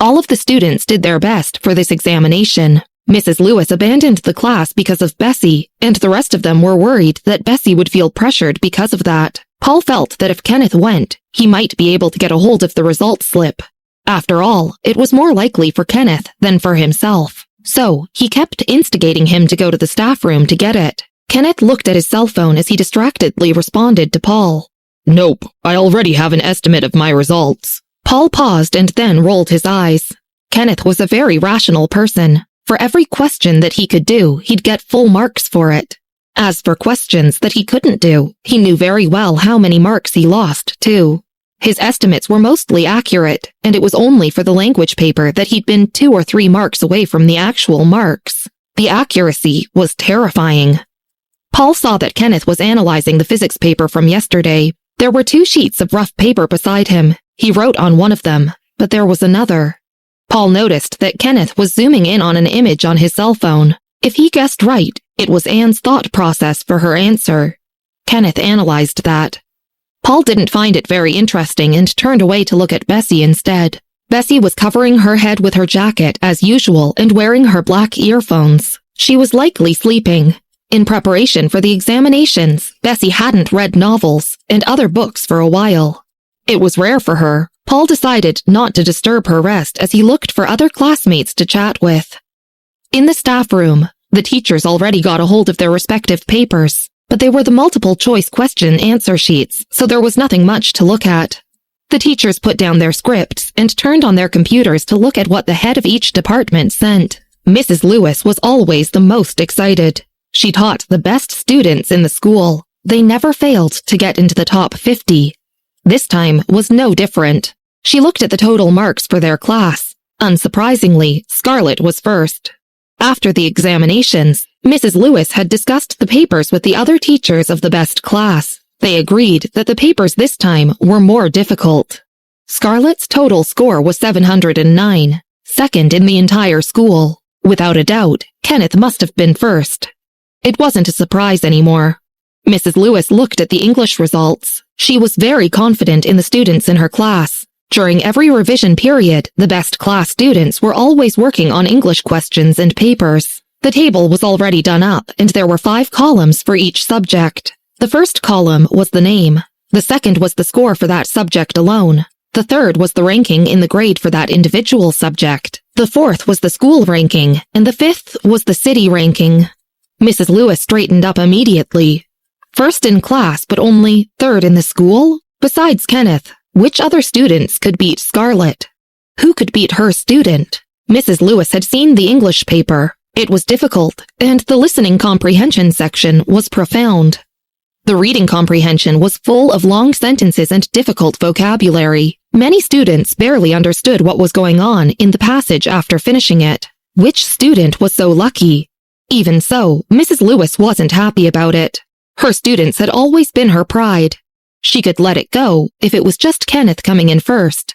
All of the students did their best for this examination. Mrs. Lewis abandoned the class because of Bessy, and the rest of them were worried that Bessy would feel pressured because of that. Paul felt that if Kenneth went, he might be able to get a hold of the results slip. After all, it was more likely for Kenneth than for himself. So, he kept instigating him to go to the staff room to get it. Kenneth looked at his cell phone as he distractedly responded to Paul. Nope, I already have an estimate of my results. Paul paused and then rolled his eyes. Kenneth was a very rational person. For every question that he could do, he'd get full marks for it. As for questions that he couldn't do, he knew very well how many marks he lost, too. His estimates were mostly accurate, and it was only for the language paper that he'd been 2 or 3 marks away from the actual marks. The accuracy was terrifying. Paul saw that Kenneth was analyzing the physics paper from yesterday. There were 2 sheets of rough paper beside him. He wrote on one of them, but there was another. Paul noticed that Kenneth was zooming in on an image on his cell phone. If he guessed right, it was Anne's thought process for her answer. Kenneth analyzed that. Paul didn't find it very interesting and turned away to look at Bessy instead. Bessy was covering her head with her jacket as usual and wearing her black earphones. She was likely sleeping. In preparation for the examinations, Bessy hadn't read novels and other books for a while. It was rare for her. Paul decided not to disturb her rest as he looked for other classmates to chat with. In the staff room, the teachers already got a hold of their respective papers, but they were the multiple-choice question answer sheets, so there was nothing much to look at. The teachers put down their scripts and turned on their computers to look at what the head of each department sent. Mrs. Lewis was always the most excited. She taught the best students in the school. They never failed to get into the top 50. This time was no different. She looked at the total marks for their class. Unsurprisingly, Scarlett was first. After the examinations, Mrs. Lewis had discussed the papers with the other teachers of the best class. They agreed that the papers this time were more difficult. Scarlett's total score was 709, second in the entire school. Without a doubt, Kenneth must have been first. It wasn't a surprise anymore. Mrs. Lewis looked at the English results. She was very confident in the students in her class. During every revision period, the best class students were always working on English questions and papers. The table was already done up, and there were 5 columns for each subject. The first column was the name. The second was the score for that subject alone. The third was the ranking in the grade for that individual subject. The fourth was the school ranking, and the fifth was the city ranking. Mrs. Lewis straightened up immediately. First in class, but only third in the school? Besides Kenneth, which other students could beat Scarlett? Who could beat her student? Mrs. Lewis had seen the English paper. It was difficult, and the listening comprehension section was profound. The reading comprehension was full of long sentences and difficult vocabulary. Many students barely understood what was going on in the passage after finishing it. Which student was so lucky? Even so, Mrs. Lewis wasn't happy about it. Her students had always been her pride. She could let it go if it was just Kenneth coming in first.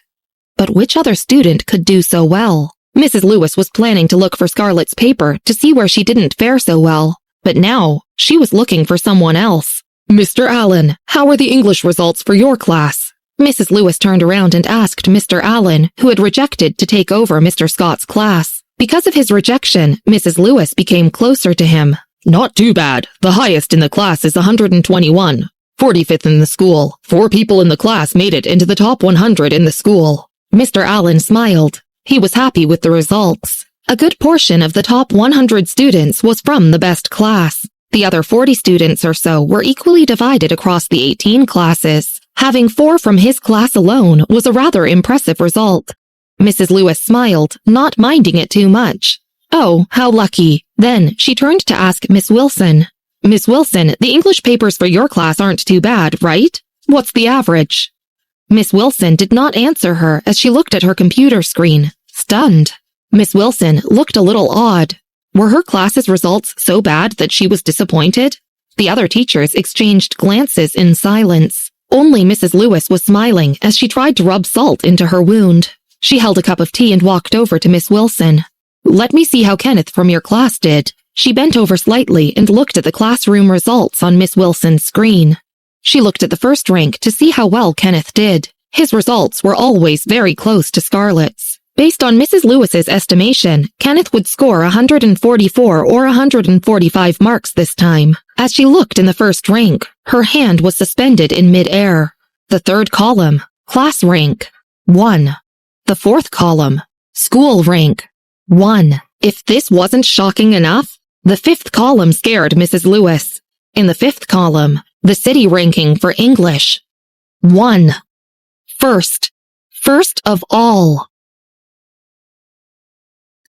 But which other student could do so well? Mrs. Lewis was planning to look for Scarlett's paper to see where she didn't fare so well, but now she was looking for someone else. Mr. Allen, how are the English results for your class? Mrs. Lewis turned around and asked Mr. Allen, who had rejected to take over Mr. Scott's class. Because of his rejection, Mrs. Lewis became closer to him. Not too bad. The highest in the class is 121. 45th in the school. 4 people in the class made it into the top 100 in the school. Mr. Allen smiled. He was happy with the results. A good portion of the top 100 students was from the best class. The other 40 students or so were equally divided across the 18 classes. Having 4 from his class alone was a rather impressive result. Mrs. Lewis smiled, not minding it too much. Oh, how lucky. Then she turned to ask Miss Wilson. Miss Wilson, the English papers for your class aren't too bad, right? What's the average? Miss Wilson did not answer her as she looked at her computer screen, stunned. Miss Wilson looked a little odd. Were her class's results so bad that she was disappointed? The other teachers exchanged glances in silence. Only Mrs. Lewis was smiling as she tried to rub salt into her wound. She held a cup of tea and walked over to Miss Wilson. Let me see how Kenneth from your class did. She bent over slightly and looked at the classroom results on Miss Wilson's screen. She looked at the first rank to see how well Kenneth did. His results were always very close to Scarlett's. Based on Mrs. Lewis's estimation, Kenneth would score 144 or 145 marks this time. As she looked in the first rank, her hand was suspended in mid-air. The third column, class rank, 1. The fourth column, school rank, 1. If this wasn't shocking enough, the fifth column scared Mrs. Lewis. In the fifth column, the city ranking for English, 1. First of all.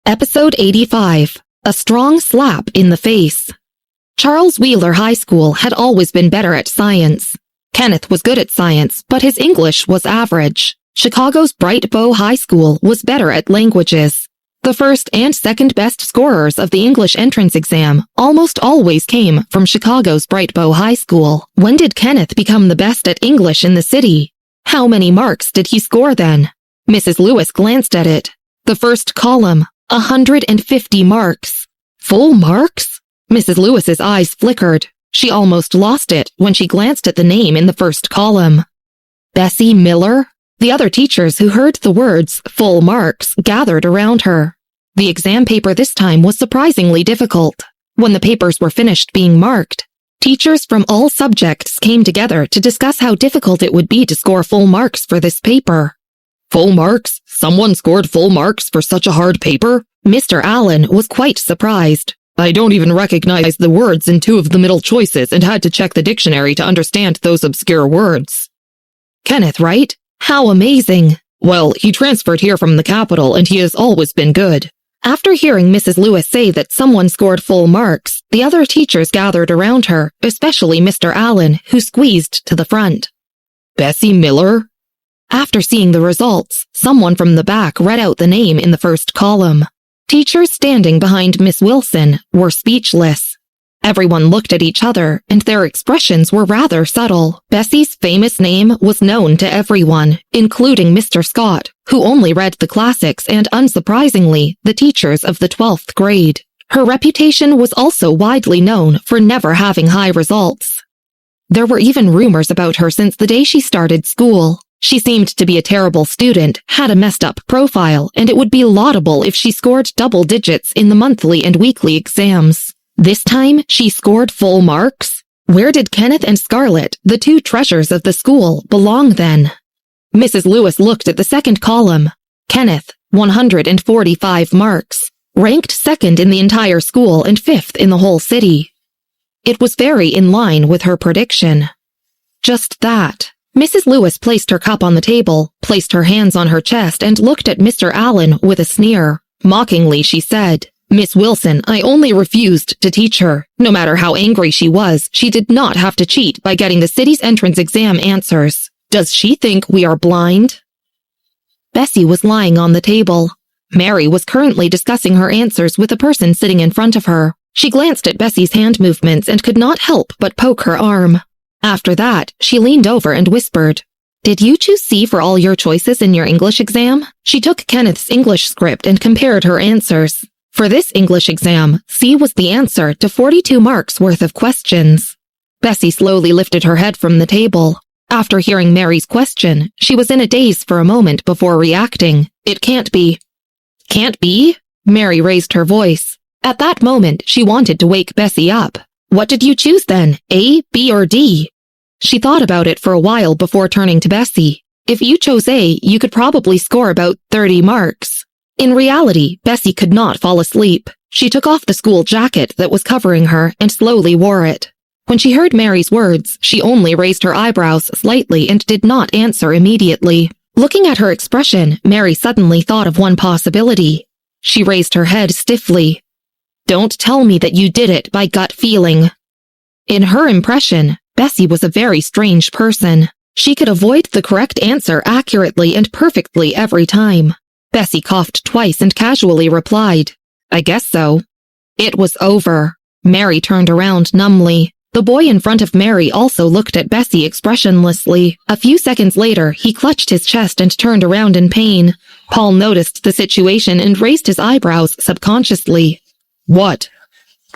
Episode 85, A Strong Slap in the Face. Charles Wheeler High School had always been better at science. Kenneth was good at science, but his English was average. Chicago's Bright Bow High School was better at languages. The first and second best scorers of the English entrance exam almost always came from Chicago's Bright Bow High School. When did Kenneth become the best at English in the city? How many marks did he score then? Mrs. Lewis glanced at it. The first column, 150 marks. Full marks? Mrs. Lewis's eyes flickered. She almost lost it when she glanced at the name in the first column. Bessy Miller? The other teachers who heard the words full marks gathered around her. The exam paper this time was surprisingly difficult. When the papers were finished being marked, teachers from all subjects came together to discuss how difficult it would be to score full marks for this paper. Full marks? Someone scored full marks for such a hard paper? Mr. Allen was quite surprised. I don't even recognize the words in 2 of the middle choices and had to check the dictionary to understand those obscure words. Kenneth, right? How amazing. Well, he transferred here from the capital and he has always been good. After hearing Mrs. Lewis say that someone scored full marks, the other teachers gathered around her, especially Mr. Allen, who squeezed to the front. Bessy Miller? After seeing the results, someone from the back read out the name in the first column. Teachers standing behind Miss Wilson were speechless. Everyone looked at each other, and their expressions were rather subtle. Bessy's famous name was known to everyone, including Mr. Scott, who only read the classics and, unsurprisingly, the teachers of the 12th grade. Her reputation was also widely known for never having high results. There were even rumors about her since the day she started school. She seemed to be a terrible student, had a messed-up profile, and it would be laudable if she scored double digits in the monthly and weekly exams. This time, she scored full marks? Where did Kenneth and Scarlett, the 2 treasures of the school, belong then? Mrs. Lewis looked at the second column. Kenneth, 145 marks. Ranked second in the entire school and 5th in the whole city. It was very in line with her prediction. Just that. Mrs. Lewis placed her cup on the table, placed her hands on her chest, and looked at Mr. Allen with a sneer. Mockingly, she said, Miss Wilson, I only refused to teach her. No matter how angry she was, she did not have to cheat by getting the city's entrance exam answers. Does she think we are blind? Bessy was lying on the table. Mary was currently discussing her answers with a person sitting in front of her. She glanced at Bessy's hand movements and could not help but poke her arm. After that, she leaned over and whispered, Did you choose C for all your choices in your English exam? She took Kenneth's English script and compared her answers. For this English exam, C was the answer to 42 marks worth of questions. Bessy slowly lifted her head from the table. After hearing Mary's question, she was in a daze for a moment before reacting. It can't be. Can't be? Mary raised her voice. At that moment, she wanted to wake Bessy up. What did you choose then? A, B, or D? She thought about it for a while before turning to Bessy. If you chose A, you could probably score about 30 marks. In reality, Bessy could not fall asleep. She took off the school jacket that was covering her and slowly wore it. When she heard Mary's words, she only raised her eyebrows slightly and did not answer immediately. Looking at her expression, Mary suddenly thought of one possibility. She raised her head stiffly. Don't tell me that you did it by gut feeling. In her impression, Bessy was a very strange person. She could avoid the correct answer accurately and perfectly every time. Bessy coughed twice and casually replied, I guess so. It was over. Mary turned around numbly. The boy in front of Mary also looked at Bessy expressionlessly. A few seconds later, he clutched his chest and turned around in pain. Paul noticed the situation and raised his eyebrows subconsciously. What?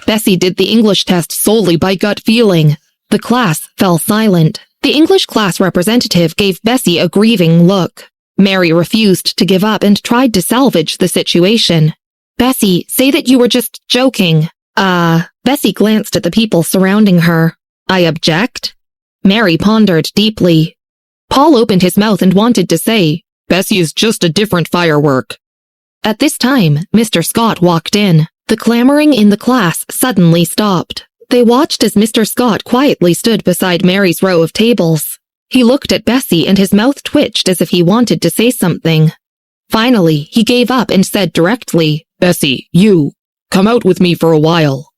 Bessy did the English test solely by gut feeling. The class fell silent. The English class representative gave Bessy a grieving look. Mary refused to give up and tried to salvage the situation. Bessy, say that you were just joking. Bessy glanced at the people surrounding her. I object? Mary pondered deeply. Paul opened his mouth and wanted to say, Bessy is just a different firework. At this time, Mr. Scott walked in. The clamoring in the class suddenly stopped. They watched as Mr. Scott quietly stood beside Mary's row of tables. He looked at Bessy and his mouth twitched as if he wanted to say something. Finally, he gave up and said directly, Bessy, you, come out with me for a while.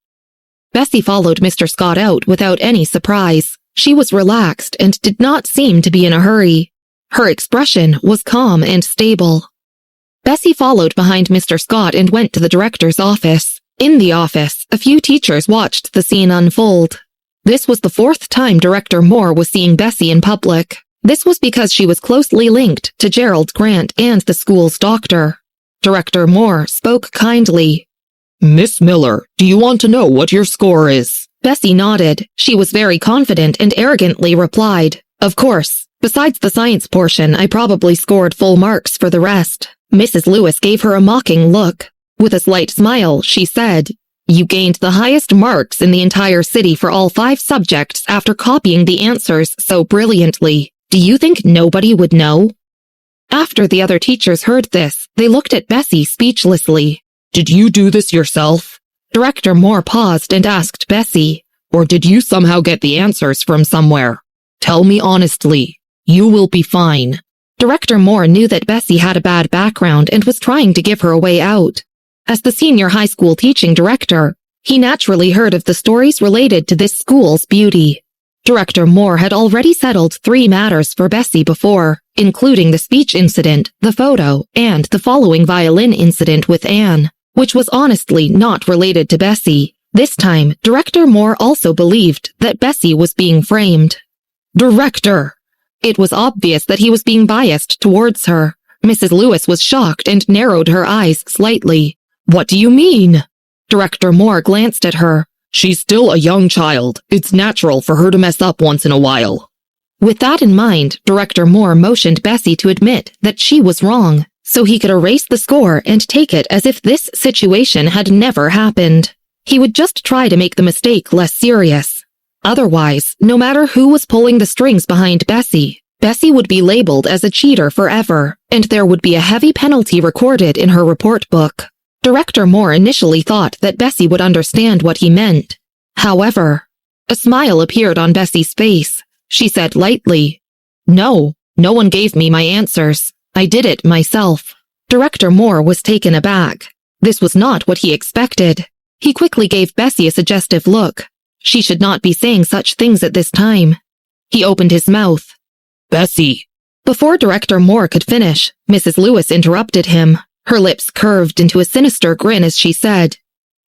Bessy followed Mr. Scott out without any surprise. She was relaxed and did not seem to be in a hurry. Her expression was calm and stable. Bessy followed behind Mr. Scott and went to the director's office. In the office, a few teachers watched the scene unfold. This was the fourth time Director Moore was seeing Bessy in public. This was because she was closely linked to Gerald Grant and the school's doctor. Director Moore spoke kindly. Miss Miller, do you want to know what your score is? Bessy nodded. She was very confident and arrogantly replied, Of course. Besides the science portion, I probably scored full marks for the rest. Mrs. Lewis gave her a mocking look. With a slight smile, she said, You gained the highest marks in the entire city for all 5 subjects after copying the answers so brilliantly. Do you think nobody would know? After the other teachers heard this, they looked at Bessy speechlessly. Did you do this yourself? Director Moore paused and asked Bessy, Or did you somehow get the answers from somewhere? Tell me honestly. You will be fine. Director Moore knew that Bessy had a bad background and was trying to give her a way out. As the senior high school teaching director, he naturally heard of the stories related to this school's beauty. Director Moore had already settled 3 matters for Bessy before, including the speech incident, the photo, and the following violin incident with Anne, which was honestly not related to Bessy. This time, Director Moore also believed that Bessy was being framed. Director! It was obvious that he was being biased towards her. Mrs. Lewis was shocked and narrowed her eyes slightly. What do you mean? Director Moore glanced at her. She's still a young child. It's natural for her to mess up once in a while. With that in mind, Director Moore motioned Bessy to admit that she was wrong, so he could erase the score and take it as if this situation had never happened. He would just try to make the mistake less serious. Otherwise, no matter who was pulling the strings behind Bessy, Bessy would be labeled as a cheater forever, and there would be a heavy penalty recorded in her report book. Director Moore initially thought that Bessy would understand what he meant. However, a smile appeared on Bessy's face. She said lightly, No one gave me my answers. I did it myself. Director Moore was taken aback. This was not what he expected. He quickly gave Bessy a suggestive look. She should not be saying such things at this time. He opened his mouth. Bessy. Before Director Moore could finish, Mrs. Lewis interrupted him. Her lips curved into a sinister grin as she said,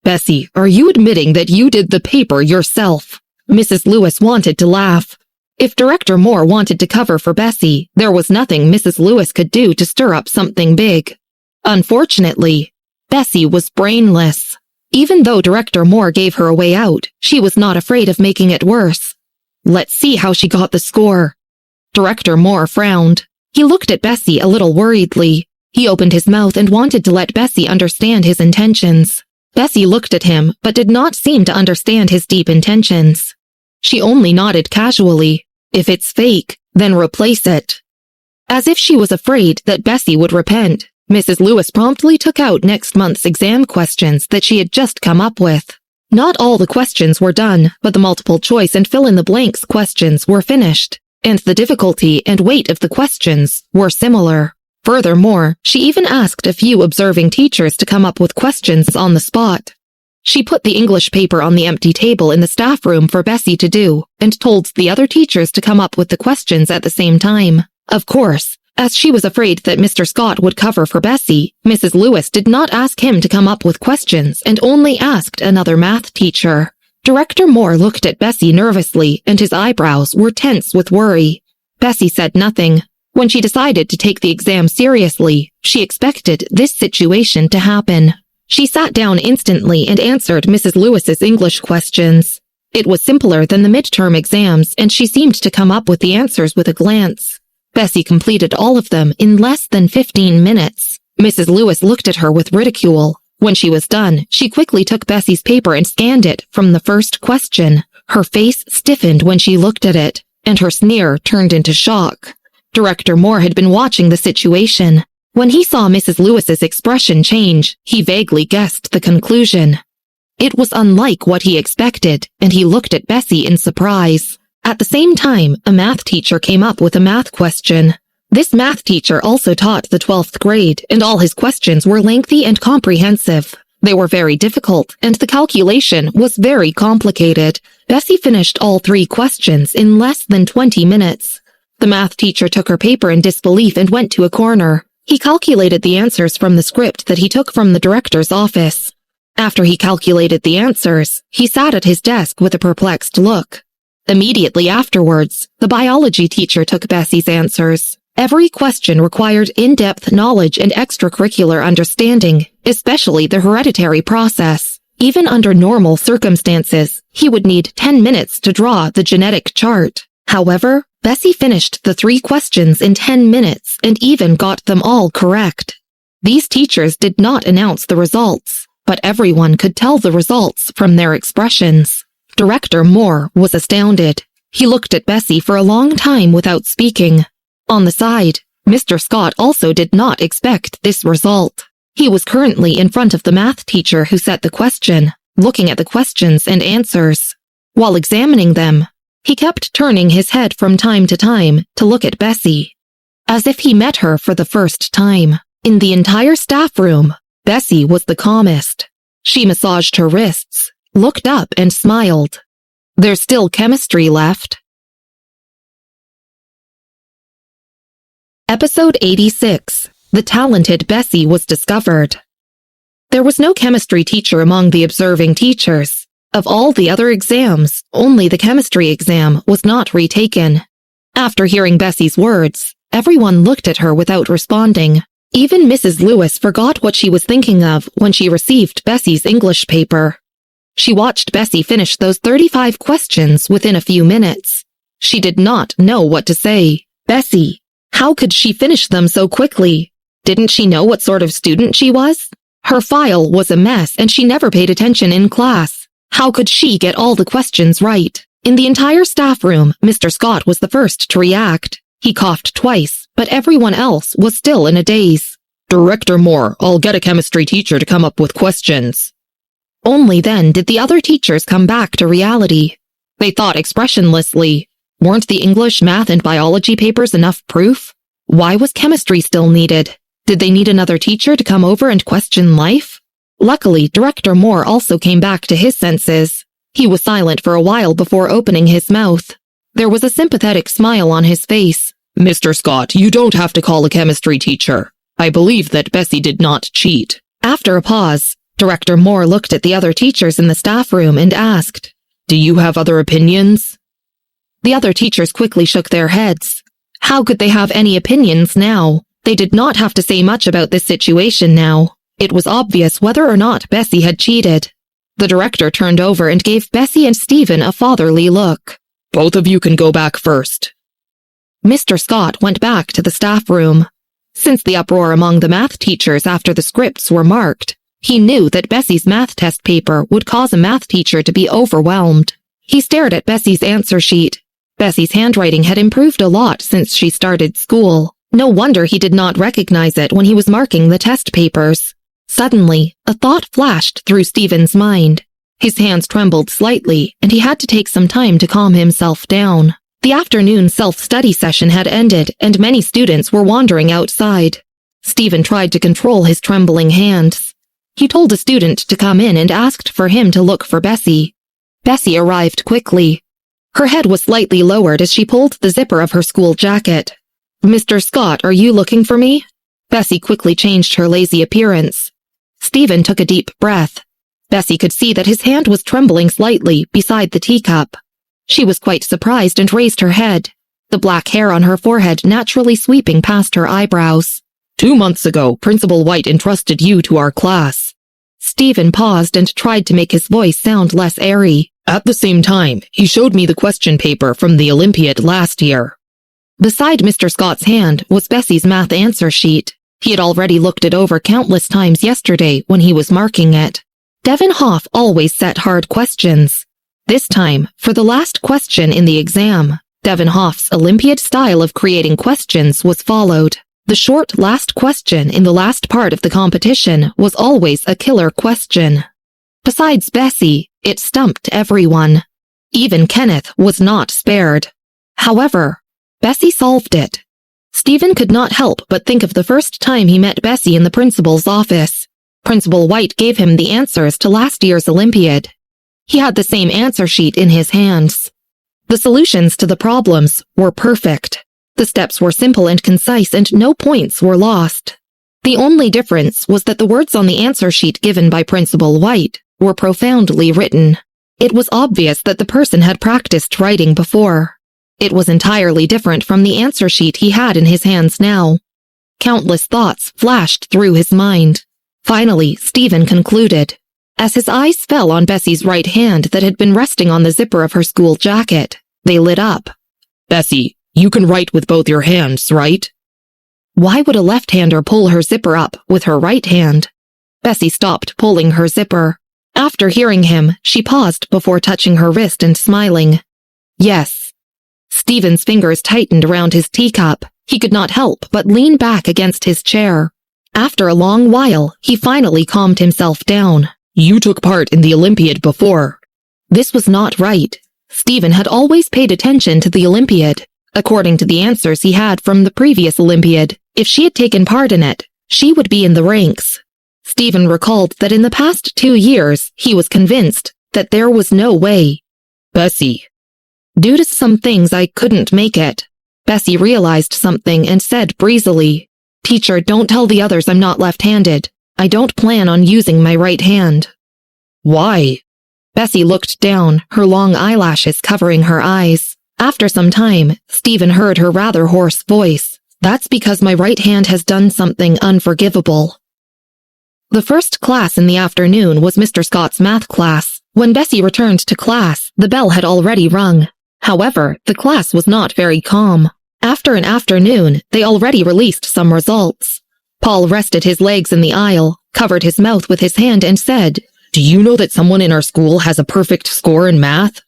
Bessy, are you admitting that you did the paper yourself? Mrs. Lewis wanted to laugh. If Director Moore wanted to cover for Bessy, there was nothing Mrs. Lewis could do to stir up something big. Unfortunately, Bessy was brainless. Even though Director Moore gave her a way out, she was not afraid of making it worse. Let's see how she got the score. Director Moore frowned. He looked at Bessy a little worriedly. He opened his mouth and wanted to let Bessy understand his intentions. Bessy looked at him, but did not seem to understand his deep intentions. She only nodded casually. If it's fake, then replace it. As if she was afraid that Bessy would repent, Mrs. Lewis promptly took out next month's exam questions that she had just come up with. Not all the questions were done, but the multiple choice and fill-in-the-blanks questions were finished, and the difficulty and weight of the questions were similar. Furthermore, she even asked a few observing teachers to come up with questions on the spot. She put the English paper on the empty table in the staff room for Bessy to do, and told the other teachers to come up with the questions at the same time. Of course, as she was afraid that Mr. Scott would cover for Bessy, Mrs. Lewis did not ask him to come up with questions and only asked another math teacher. Director Moore looked at Bessy nervously, and his eyebrows were tense with worry. Bessy said nothing. When she decided to take the exam seriously, she expected this situation to happen. She sat down instantly and answered Mrs. Lewis's English questions. It was simpler than the midterm exams, and she seemed to come up with the answers with a glance. Bessy completed all of them in less than 15 minutes. Mrs. Lewis looked at her with ridicule. When she was done, she quickly took Bessy's paper and scanned it from the first question. Her face stiffened when she looked at it, and her sneer turned into shock. Director Moore had been watching the situation. When he saw Mrs. Lewis's expression change, he vaguely guessed the conclusion. It was unlike what he expected, and he looked at Bessy in surprise. At the same time, a math teacher came up with a math question. This math teacher also taught the 12th grade, and all his questions were lengthy and comprehensive. They were very difficult, and the calculation was very complicated. Bessy finished all 3 questions in less than 20 minutes. The math teacher took her paper in disbelief and went to a corner. He calculated the answers from the script that he took from the director's office. After he calculated the answers, he sat at his desk with a perplexed look. Immediately afterwards, the biology teacher took Bessy's answers. Every question required in-depth knowledge and extracurricular understanding, especially the hereditary process. Even under normal circumstances, he would need 10 minutes to draw the genetic chart. However, Bessy finished the 3 questions in 10 minutes and even got them all correct. These teachers did not announce the results, but everyone could tell the results from their expressions. Director Moore was astounded. He looked at Bessy for a long time without speaking. On the side, Mr. Scott also did not expect this result. He was currently in front of the math teacher who set the question, looking at the questions and answers. While examining them, he kept turning his head from time to look at Bessy, as if he met her for the first time. In the entire staff room, Bessy was the calmest. She massaged her wrists, looked up and smiled. There's still chemistry left. Episode 86. The talented Bessy was discovered. There was no chemistry teacher among the observing teachers. Of all the other exams, only the chemistry exam was not retaken. After hearing Bessy's words, everyone looked at her without responding. Even Mrs. Lewis forgot what she was thinking of when she received Bessy's English paper. She watched Bessy finish those 35 questions within a few minutes. She did not know what to say. Bessy, how could she finish them so quickly? Didn't she know what sort of student she was? Her file was a mess and she never paid attention in class. How could she get all the questions right? In the entire staff room, Mr. Scott was the first to react. He coughed twice, but everyone else was still in a daze. Director Moore, I'll get a chemistry teacher to come up with questions. Only then did the other teachers come back to reality. They thought expressionlessly. Weren't the English, math, and biology papers enough proof? Why was chemistry still needed? Did they need another teacher to come over and question life? Luckily, Director Moore also came back to his senses. He was silent for a while before opening his mouth. There was a sympathetic smile on his face. Mr. Scott, you don't have to call a chemistry teacher. I believe that Bessy did not cheat. After a pause, Director Moore looked at the other teachers in the staff room and asked, Do you have other opinions? The other teachers quickly shook their heads. How could they have any opinions now? They did not have to say much about this situation now. It was obvious whether or not Bessy had cheated. The director turned over and gave Bessy and Stephen a fatherly look. Both of you can go back first. Mr. Scott went back to the staff room. Since the uproar among the math teachers after the scripts were marked, he knew that Bessy's math test paper would cause a math teacher to be overwhelmed. He stared at Bessy's answer sheet. Bessy's handwriting had improved a lot since she started school. No wonder he did not recognize it when he was marking the test papers. Suddenly, a thought flashed through Stephen's mind. His hands trembled slightly, and he had to take some time to calm himself down. The afternoon self-study session had ended, and many students were wandering outside. Stephen tried to control his trembling hands. He told a student to come in and asked for him to look for Bessy. Bessy arrived quickly. Her head was slightly lowered as she pulled the zipper of her school jacket. Mr. Scott, are you looking for me? Bessy quickly changed her lazy appearance. Stephen took a deep breath. Bessy could see that his hand was trembling slightly beside the teacup. She was quite surprised and raised her head, the black hair on her forehead naturally sweeping past her eyebrows. 2 months ago, Principal White entrusted you to our class. Stephen paused and tried to make his voice sound less airy. At the same time, he showed me the question paper from the Olympiad last year. Beside Mr. Scott's hand was Bessy's math answer sheet. He had already looked it over countless times yesterday when he was marking it. Devin Hoff always set hard questions. This time, for the last question in the exam, Devin Hoff's Olympiad style of creating questions was followed. The short last question in the last part of the competition was always a killer question. Besides Bessy, it stumped everyone. Even Kenneth was not spared. However, Bessy solved it. Stephen could not help but think of the first time he met Bessy in the principal's office. Principal White gave him the answers to last year's Olympiad. He had the same answer sheet in his hands. The solutions to the problems were perfect. The steps were simple and concise, and no points were lost. The only difference was that the words on the answer sheet given by Principal White were profoundly written. It was obvious that the person had practiced writing before. It was entirely different from the answer sheet he had in his hands now. Countless thoughts flashed through his mind. Finally, Stephen concluded. As his eyes fell on Bessy's right hand that had been resting on the zipper of her school jacket, they lit up. Bessy, you can write with both your hands, right? Why would a left-hander pull her zipper up with her right hand? Bessy stopped pulling her zipper. After hearing him, she paused before touching her wrist and smiling. Yes. Stephen's fingers tightened around his teacup. He could not help but lean back against his chair. After a long while, he finally calmed himself down. You took part in the Olympiad before. This was not right. Stephen had always paid attention to the Olympiad. According to the answers he had from the previous Olympiad, if she had taken part in it, she would be in the ranks. Stephen recalled that in the past 2 years, he was convinced that there was no way. Bessy. Due to some things, I couldn't make it. Bessy realized something and said breezily, Teacher, don't tell the others I'm not left-handed. I don't plan on using my right hand. Why? Bessy looked down, her long eyelashes covering her eyes. After some time, Stephen heard her rather hoarse voice. That's because my right hand has done something unforgivable. The first class in the afternoon was Mr. Scott's math class. When Bessy returned to class, the bell had already rung. However, the class was not very calm. After an afternoon, they already released some results. Paul rested his legs in the aisle, covered his mouth with his hand, and said, Do you know that someone in our school has a perfect score in math?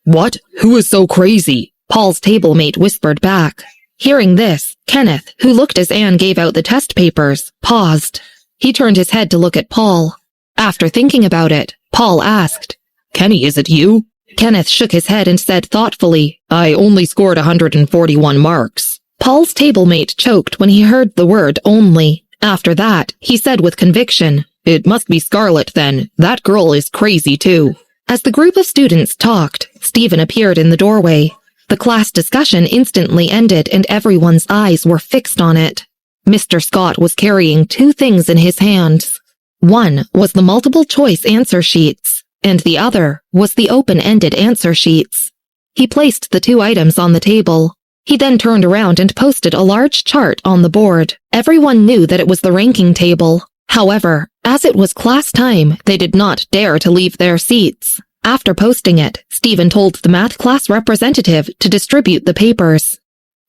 What? Who is so crazy? Paul's table mate whispered back. Hearing this, Kenneth, who looked as Anne gave out the test papers, paused. He turned his head to look at Paul. After thinking about it, Paul asked, Kenny, is it you? Kenneth shook his head and said thoughtfully, I only scored 141 marks. Paul's table mate choked when he heard the word only. After that, he said with conviction, It must be Scarlett then. That girl is crazy too. As the group of students talked, Stephen appeared in the doorway. The class discussion instantly ended and everyone's eyes were fixed on it. Mr. Scott was carrying 2 things in his hands. One was the multiple choice answer sheets, and the other was the open-ended answer sheets. He placed the 2 items on the table. He then turned around and posted a large chart on the board. Everyone knew that it was the ranking table. However, as it was class time, they did not dare to leave their seats. After posting it, Stephen told the math class representative to distribute the papers.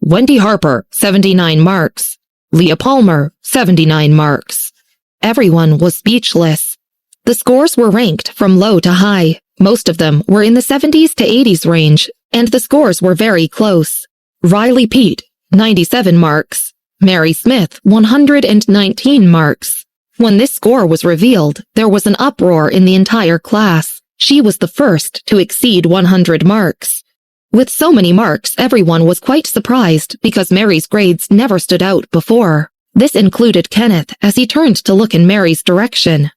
Wendy Harper, 79 marks. Leah Palmer, 79 marks. Everyone was speechless. The scores were ranked from low to high. Most of them were in the 70s to 80s range, and the scores were very close. Riley Pete, 97 marks. Mary Smith, 119 marks. When this score was revealed, there was an uproar in the entire class. She was the first to exceed 100 marks. With so many marks, everyone was quite surprised because Mary's grades never stood out before. This included Kenneth as he turned to look in Mary's direction.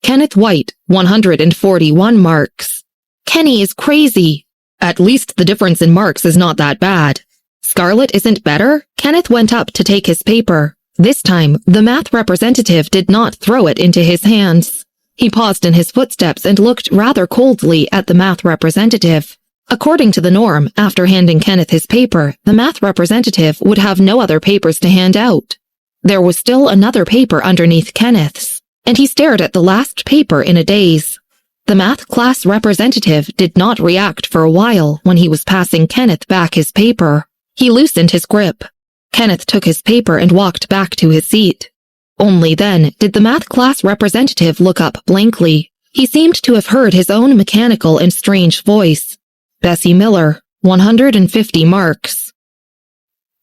Kenneth White, 141 marks. Kenny is crazy. At least the difference in marks is not that bad. Scarlett isn't better? Kenneth went up to take his paper. This time, the math representative did not throw it into his hands. He paused in his footsteps and looked rather coldly at the math representative. According to the norm, after handing Kenneth his paper, the math representative would have no other papers to hand out. There was still another paper underneath Kenneth's, and he stared at the last paper in a daze. The math class representative did not react for a while when he was passing Kenneth back his paper. He loosened his grip. Kenneth took his paper and walked back to his seat. Only then did the math class representative look up blankly. He seemed to have heard his own mechanical and strange voice. Bessy Miller, 150 marks.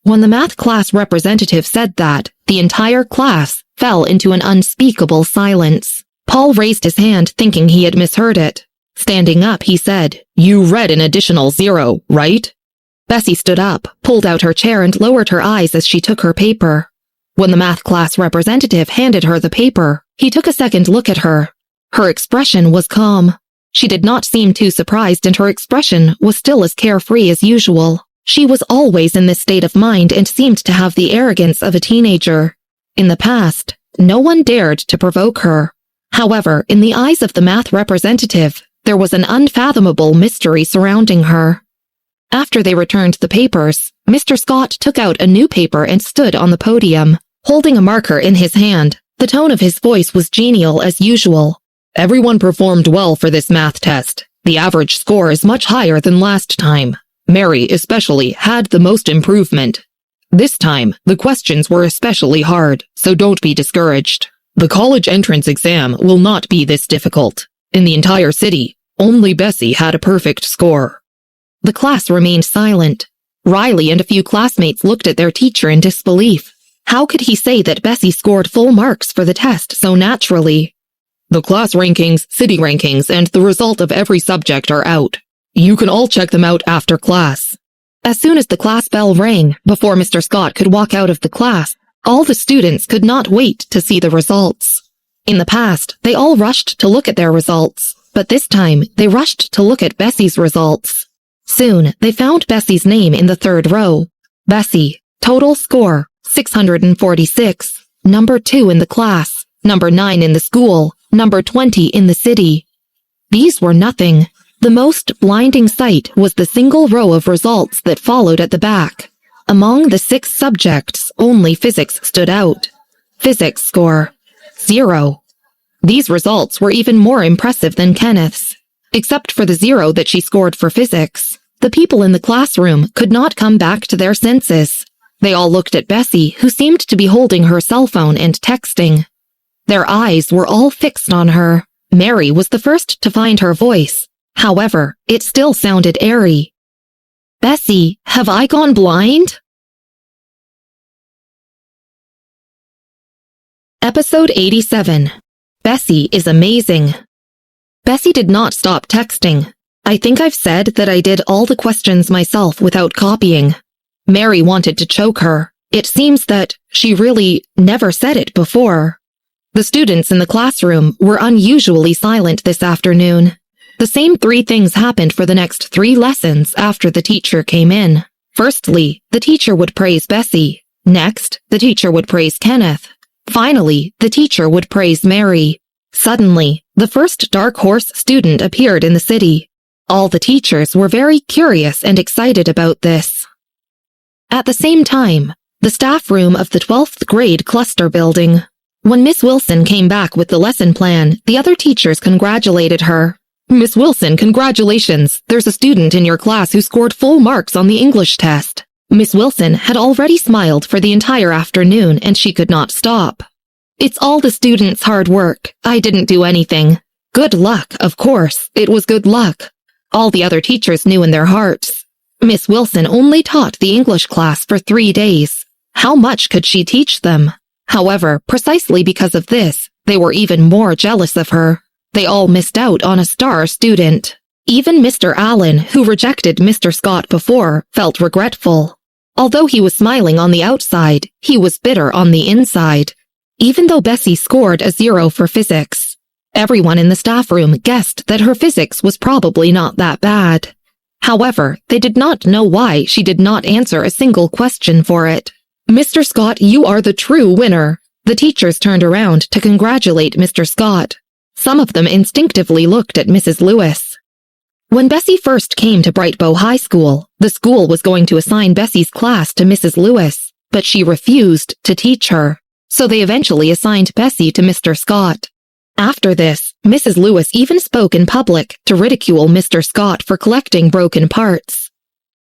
When the math class representative said that, the entire class fell into an unspeakable silence. Paul raised his hand, thinking he had misheard it. Standing up, he said, "You read an additional 0, right?" Bessy stood up, pulled out her chair, and lowered her eyes as she took her paper. When the math class representative handed her the paper, he took a second look at her. Her expression was calm. She did not seem too surprised, and her expression was still as carefree as usual. She was always in this state of mind and seemed to have the arrogance of a teenager. In the past, no one dared to provoke her. However, in the eyes of the math representative, there was an unfathomable mystery surrounding her. After they returned the papers, Mr. Scott took out a new paper and stood on the podium, holding a marker in his hand. The tone of his voice was genial as usual. "Everyone performed well for this math test. The average score is much higher than last time. Mary especially had the most improvement. This time, the questions were especially hard, so don't be discouraged. The college entrance exam will not be this difficult. In the entire city, only Bessy had a perfect score." The class remained silent. Riley and a few classmates looked at their teacher in disbelief. How could he say that Bessy scored full marks for the test so naturally? "The class rankings, city rankings, and the result of every subject are out. You can all check them out after class." As soon as the class bell rang, before Mr. Scott could walk out of the class, all the students could not wait to see the results. In the past, they all rushed to look at their results, but this time they rushed to look at Bessy's results. Soon, they found Bessy's name in the third row. Bessy, total score, 646, number 2 in the class, number 9 in the school, number 20 in the city. These were nothing. The most blinding sight was the single row of results that followed at the back. Among the 6 subjects, only physics stood out. Physics score, 0. These results were even more impressive than Kenneth's. Except for the 0 that she scored for physics, the people in the classroom could not come back to their senses. They all looked at Bessy, who seemed to be holding her cell phone and texting. Their eyes were all fixed on her. Mary was the first to find her voice. However, it still sounded airy. "Bessy, have I gone blind?" Episode 87. Bessy is amazing. Bessy did not stop texting. "I think I've said that I did all the questions myself without copying." Mary wanted to choke her. It seems that she really never said it before. The students in the classroom were unusually silent this afternoon. The same 3 things happened for the next 3 lessons after the teacher came in. Firstly, the teacher would praise Bessy. Next, the teacher would praise Kenneth. Finally, the teacher would praise Mary. Suddenly, the first dark horse student appeared in the city. All the teachers were very curious and excited about this. At the same time, the staff room of the 12th grade cluster building. When Miss Wilson came back with the lesson plan, the other teachers congratulated her. "Miss Wilson, congratulations! There's a student in your class who scored full marks on the English test." Miss Wilson had already smiled for the entire afternoon, and she could not stop. "It's all the students' hard work. I didn't do anything. Good luck, of course. It was good luck." All the other teachers knew in their hearts. Miss Wilson only taught the English class for 3 days. How much could she teach them? However, precisely because of this, they were even more jealous of her. They all missed out on a star student. Even Mr. Allen, who rejected Mr. Scott before, felt regretful. Although he was smiling on the outside, he was bitter on the inside. Even though Bessy scored a 0 for physics, everyone in the staff room guessed that her physics was probably not that bad. However, they did not know why she did not answer a single question for it. "Mr. Scott, you are the true winner." The teachers turned around to congratulate Mr. Scott. Some of them instinctively looked at Mrs. Lewis. When Bessy first came to Bright Bow High School, the school was going to assign Bessy's class to Mrs. Lewis, but she refused to teach her, so they eventually assigned Bessy to Mr. Scott. After this, Mrs. Lewis even spoke in public to ridicule Mr. Scott for collecting broken parts.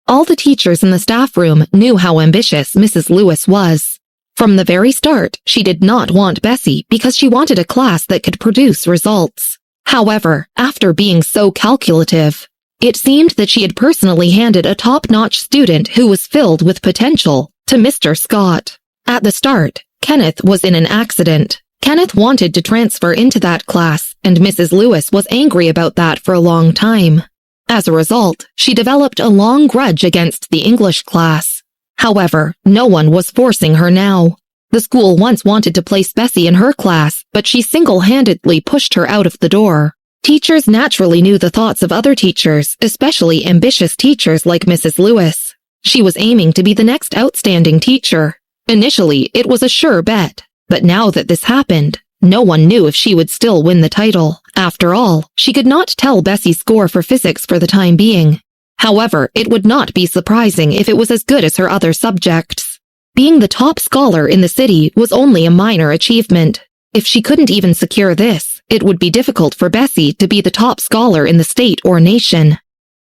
All the teachers in the staff room knew how ambitious Mrs. Lewis was. From the very start, she did not want Bessy because she wanted a class that could produce results. However, after being so calculative, It seemed that she had personally handed a top-notch student who was filled with potential to Mr. Scott. At the start, Kenneth was in an accident. Kenneth wanted to transfer into that class, and Mrs. Lewis was angry about that for a long time. As a result, she developed a long grudge against the English class. However, no one was forcing her now. The school once wanted to place Bessy in her class, but she single-handedly pushed her out of the door. Teachers naturally knew the thoughts of other teachers, especially ambitious teachers like Mrs. Lewis. She was aiming to be the next outstanding teacher. Initially, it was a sure bet, but now that this happened, no one knew if she would still win the title. After all, she could not tell Bessy's score for physics for the time being. However, it would not be surprising if it was as good as her other subjects. Being the top scholar in the city was only a minor achievement. If she couldn't even secure this, it would be difficult for Bessy to be the top scholar in the state or nation.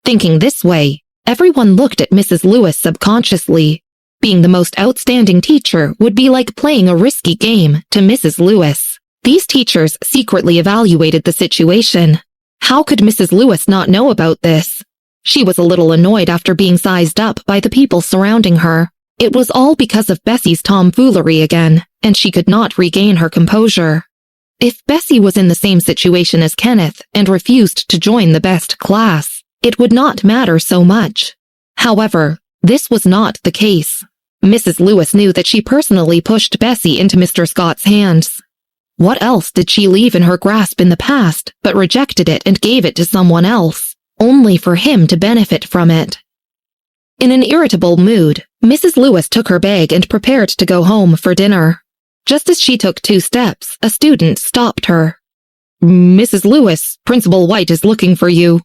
Thinking this way, everyone looked at Mrs. Lewis subconsciously. Being the most outstanding teacher would be like playing a risky game to Mrs. Lewis. These teachers secretly evaluated the situation. How could Mrs. Lewis not know about this? She was a little annoyed after being sized up by the people surrounding her. It was all because of Bessy's tomfoolery again, and she could not regain her composure. If Bessy was in the same situation as Kenneth and refused to join the best class, it would not matter so much. However, this was not the case. Mrs. Lewis knew that she personally pushed Bessy into Mr. Scott's hands. What else did she leave in her grasp in the past, but rejected it and gave it to someone else, only for him to benefit from it? In an irritable mood, Mrs. Lewis took her bag and prepared to go home for dinner. Just as she took 2 steps, a student stopped her. "Mrs. Lewis, Principal White is looking for you."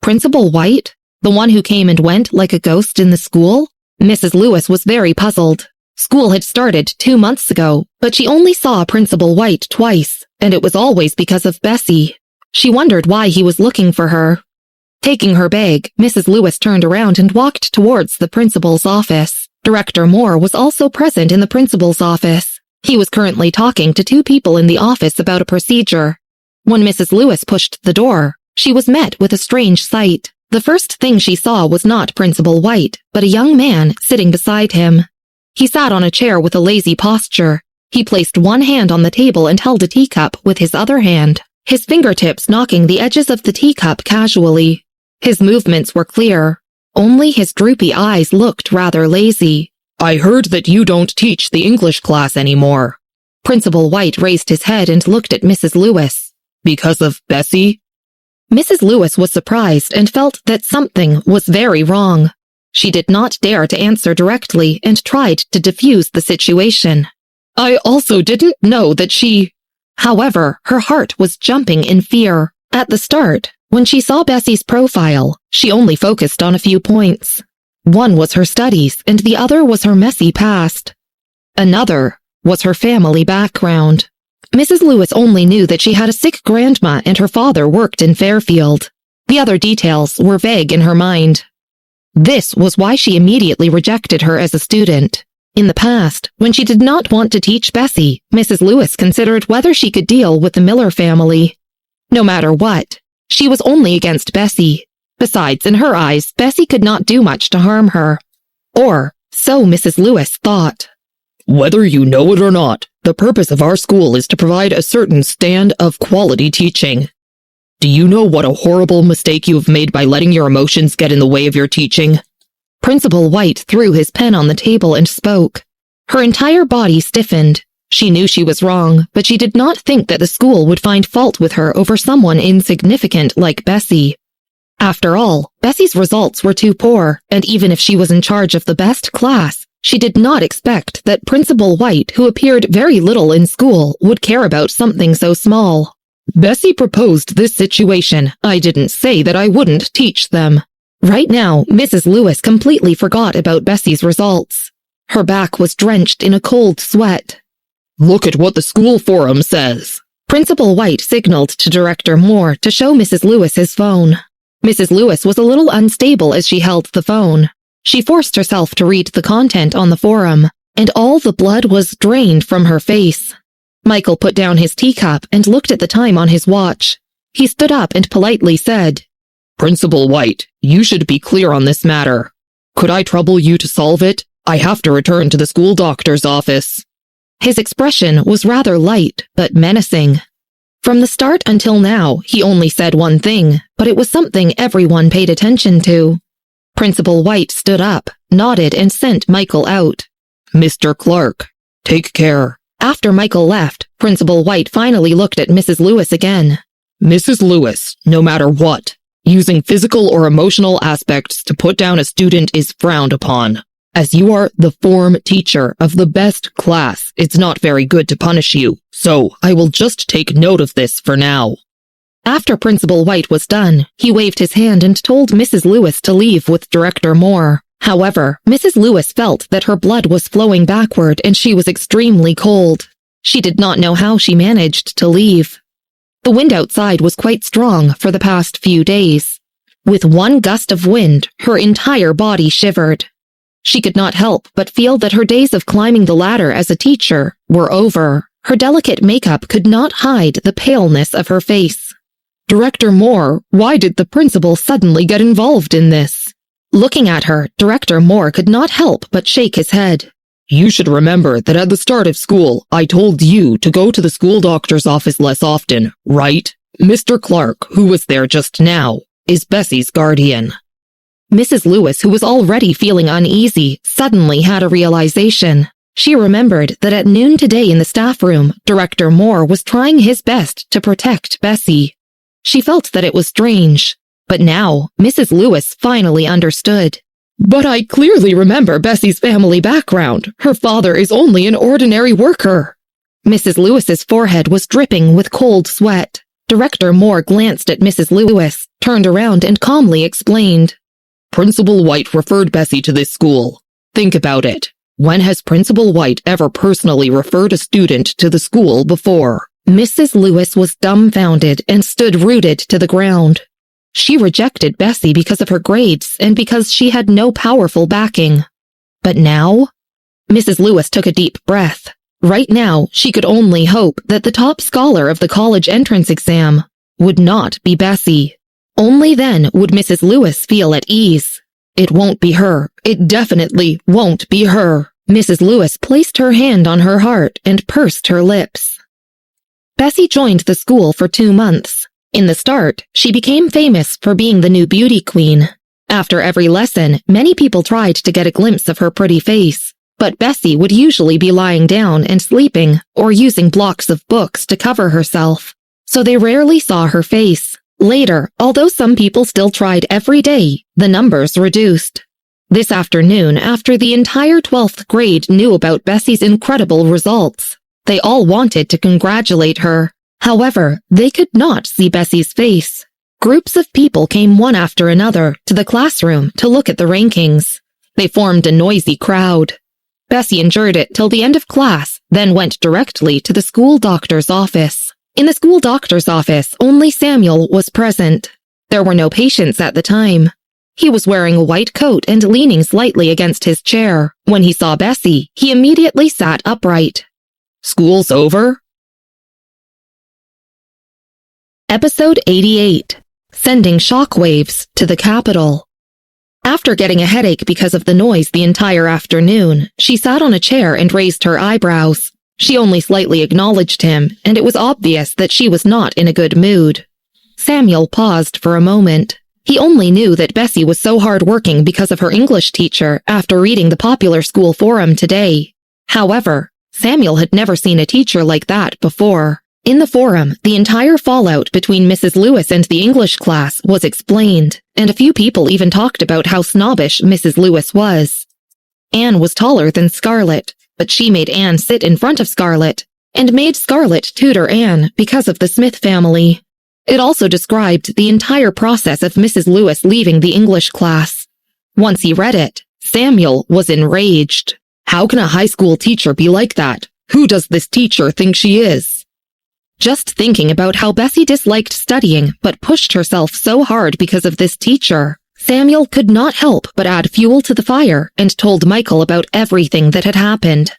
Principal White? The one who came and went like a ghost in the school? Mrs. Lewis was very puzzled. School had started 2 months ago, but she only saw Principal White twice, and it was always because of Bessy. She wondered why he was looking for her. Taking her bag, Mrs. Lewis turned around and walked towards the principal's office. Director Moore was also present in the principal's office. He was currently talking to 2 people in the office about a procedure. When Mrs. Lewis pushed the door, she was met with a strange sight. The first thing she saw was not Principal White, but a young man sitting beside him. He sat on a chair with a lazy posture. He placed one hand on the table and held a teacup with his other hand, his fingertips knocking the edges of the teacup casually. His movements were clear. Only his droopy eyes looked rather lazy. "I heard that you don't teach the English class anymore." Principal White raised his head and looked at Mrs. Lewis. "Because of Bessy?" Mrs. Lewis was surprised and felt that something was very wrong. She did not dare to answer directly and tried to diffuse the situation. "I also didn't know that she—" However, her heart was jumping in fear. At the start, when she saw Bessy's profile, she only focused on a few points. One was her studies, and the other was her messy past. Another was her family background. Mrs. Lewis only knew that she had a sick grandma and her father worked in Fairfield. The other details were vague in her mind. This was why she immediately rejected her as a student. In the past, when she did not want to teach Bessy, Mrs. Lewis considered whether she could deal with the Miller family. No matter what, she was only against Bessy. Besides, in her eyes, Bessy could not do much to harm her. Or, so Mrs. Lewis thought. "Whether you know it or not, the purpose of our school is to provide a certain stand of quality teaching. Do you know what a horrible mistake you have made by letting your emotions get in the way of your teaching?" Principal White threw his pen on the table and spoke. Her entire body stiffened. She knew she was wrong, but she did not think that the school would find fault with her over someone insignificant like Bessy. After all, Bessy's results were too poor, and even if she was in charge of the best class, she did not expect that Principal White, who appeared very little in school, would care about something so small. "Bessy proposed this situation. I didn't say that I wouldn't teach them." Right now, Mrs. Lewis completely forgot about Bessy's results. Her back was drenched in a cold sweat. "Look at what the school forum says." Principal White signaled to Director Moore to show Mrs. Lewis his phone. Mrs. Lewis was a little unstable as she held the phone. She forced herself to read the content on the forum, and all the blood was drained from her face. Michael put down his teacup and looked at the time on his watch. He stood up and politely said, Principal White, you should be clear on this matter. Could I trouble you to solve it? I have to return to the school doctor's office. His expression was rather light, but menacing. From the start until now, he only said one thing, but it was something everyone paid attention to. Principal White stood up, nodded, and sent Michael out. Mr. Clark, take care. After Michael left, Principal White finally looked at Mrs. Lewis again. Mrs. Lewis, no matter what, using physical or emotional aspects to put down a student is frowned upon. As you are the form teacher of the best class, it's not very good to punish you, so I will just take note of this for now. After Principal White was done, he waved his hand and told Mrs. Lewis to leave with Director Moore. However, Mrs. Lewis felt that her blood was flowing backward and she was extremely cold. She did not know how she managed to leave. The wind outside was quite strong for the past few days. With one gust of wind, her entire body shivered. She could not help but feel that her days of climbing the ladder as a teacher were over. Her delicate makeup could not hide the paleness of her face. Director Moore, why did the principal suddenly get involved in this? Looking at her, Director Moore could not help but shake his head. You should remember that at the start of school, I told you to go to the school doctor's office less often, right? Mr. Clark, who was there just now, is Bessy's guardian. Mrs. Lewis, who was already feeling uneasy, suddenly had a realization. She remembered that at noon today in the staff room, Director Moore was trying his best to protect Bessy. She felt that it was strange, but now Mrs. Lewis finally understood. But I clearly remember Bessy's family background. Her father is only an ordinary worker. Mrs. Lewis's forehead was dripping with cold sweat. Director Moore glanced at Mrs. Lewis, turned around and calmly explained. Principal White referred Bessy to this school. Think about it. When has Principal White ever personally referred a student to the school before? Mrs. Lewis was dumbfounded and stood rooted to the ground. She rejected Bessy because of her grades and because she had no powerful backing. But now? Mrs. Lewis took a deep breath. Right now, she could only hope that the top scholar of the college entrance exam would not be Bessy. Only then would Mrs. Lewis feel at ease. It won't be her. It definitely won't be her. Mrs. Lewis placed her hand on her heart and pursed her lips. Bessy joined the school for 2 months. In the start, she became famous for being the new beauty queen. After every lesson, many people tried to get a glimpse of her pretty face, but Bessy would usually be lying down and sleeping or using blocks of books to cover herself, so they rarely saw her face. Later, although some people still tried every day, the numbers reduced. This afternoon, after the entire 12th grade knew about Bessy's incredible results, they all wanted to congratulate her. However, they could not see Bessy's face. Groups of people came one after another to the classroom to look at the rankings. They formed a noisy crowd. Bessy endured it till the end of class, then went directly to the school doctor's office. In the school doctor's office, only Samuel was present. There were no patients at the time. He was wearing a white coat and leaning slightly against his chair. When he saw Bessy, he immediately sat upright. School's over? Episode 88. Sending shockwaves to the capital. After getting a headache because of the noise the entire afternoon, she sat on a chair and raised her eyebrows. She only slightly acknowledged him, and it was obvious that she was not in a good mood. Samuel paused for a moment. He only knew that Bessy was so hard-working because of her English teacher after reading the popular school forum today. However, Samuel had never seen a teacher like that before. In the forum, the entire fallout between Mrs. Lewis and the English class was explained, and a few people even talked about how snobbish Mrs. Lewis was. Anne was taller than Scarlett, but she made Anne sit in front of Scarlett, and made Scarlett tutor Anne because of the Smith family. It also described the entire process of Mrs. Lewis leaving the English class. Once he read it, Samuel was enraged. How can a high school teacher be like that? Who does this teacher think she is? Just thinking about how Bessy disliked studying but pushed herself so hard because of this teacher, Samuel could not help but add fuel to the fire and told Michael about everything that had happened.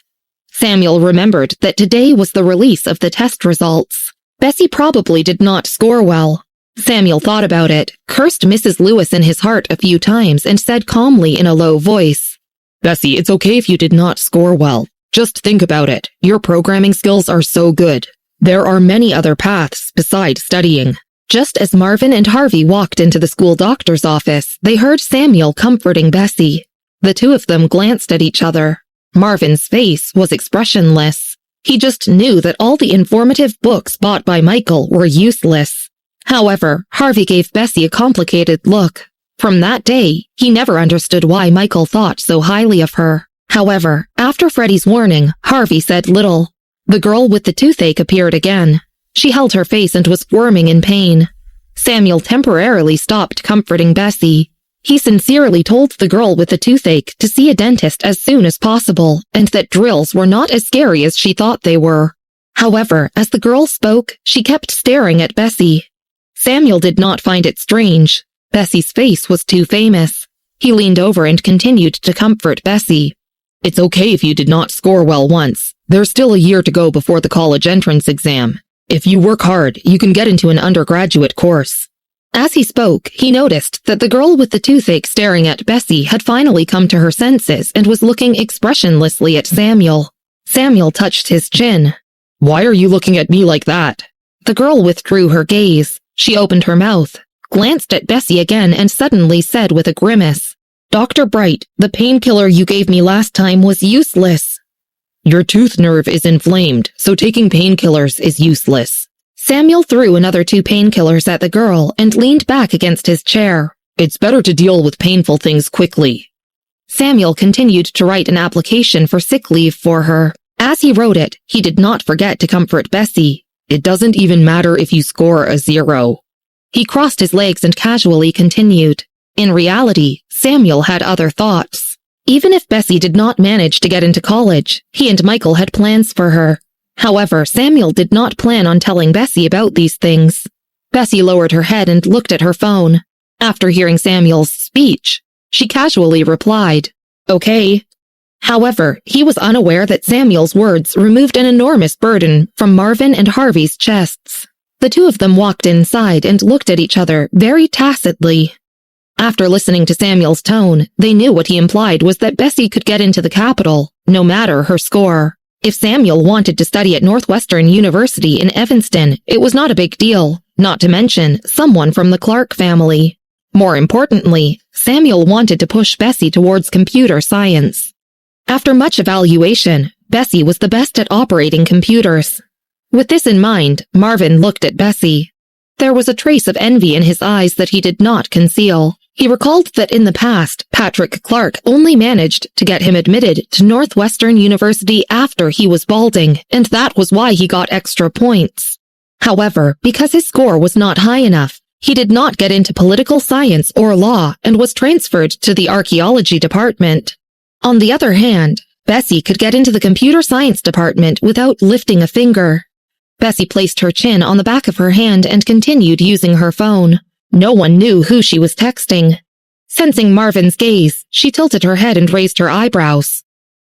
Samuel remembered that today was the release of the test results. Bessy probably did not score well. Samuel thought about it, cursed Mrs. Lewis in his heart a few times, and said calmly in a low voice, Bessy, it's okay if you did not score well. Just think about it. Your programming skills are so good. There are many other paths besides studying. Just as Marvin and Harvey walked into the school doctor's office, they heard Samuel comforting Bessy. The two of them glanced at each other. Marvin's face was expressionless. He just knew that all the informative books bought by Michael were useless. However, Harvey gave Bessy a complicated look. From that day, he never understood why Michael thought so highly of her. However, after Freddie's warning, Harvey said little. The girl with the toothache appeared again. She held her face and was squirming in pain. Samuel temporarily stopped comforting Bessy. He sincerely told the girl with the toothache to see a dentist as soon as possible, and that drills were not as scary as she thought they were. However, as the girl spoke, she kept staring at Bessy. Samuel did not find it strange. Bessy's face was too famous. He leaned over and continued to comfort Bessy. It's okay if you did not score well once. There's still a year to go before the college entrance exam. If you work hard, you can get into an undergraduate course. As he spoke, he noticed that the girl with the toothache staring at Bessy had finally come to her senses and was looking expressionlessly at Samuel. Samuel touched his chin. Why are you looking at me like that? The girl withdrew her gaze. She opened her mouth, glanced at Bessy again, and suddenly said with a grimace, Dr. Bright, the painkiller you gave me last time was useless. Your tooth nerve is inflamed, so taking painkillers is useless. Samuel threw another 2 painkillers at the girl and leaned back against his chair. It's better to deal with painful things quickly. Samuel continued to write an application for sick leave for her. As he wrote it, he did not forget to comfort Bessy. It doesn't even matter if you score a 0. He crossed his legs and casually continued. In reality, Samuel had other thoughts. Even if Bessy did not manage to get into college, he and Michael had plans for her. However, Samuel did not plan on telling Bessy about these things. Bessy lowered her head and looked at her phone. After hearing Samuel's speech, she casually replied, Okay. However, he was unaware that Samuel's words removed an enormous burden from Marvin and Harvey's chests. The two of them walked inside and looked at each other very tacitly. After listening to Samuel's tone, they knew what he implied was that Bessy could get into the capital, no matter her score. If Samuel wanted to study at Northwestern University in Evanston, it was not a big deal, not to mention someone from the Clark family. More importantly, Samuel wanted to push Bessy towards computer science. After much evaluation, Bessy was the best at operating computers. With this in mind, Marvin looked at Bessy. There was a trace of envy in his eyes that he did not conceal. He recalled that in the past, Patrick Clark only managed to get him admitted to Northwestern University after he was balding, and that was why he got extra points. However, because his score was not high enough, he did not get into political science or law and was transferred to the archaeology department. On the other hand, Bessy could get into the computer science department without lifting a finger. Bessy placed her chin on the back of her hand and continued using her phone. No one knew who she was texting. Sensing Marvin's gaze, she tilted her head and raised her eyebrows.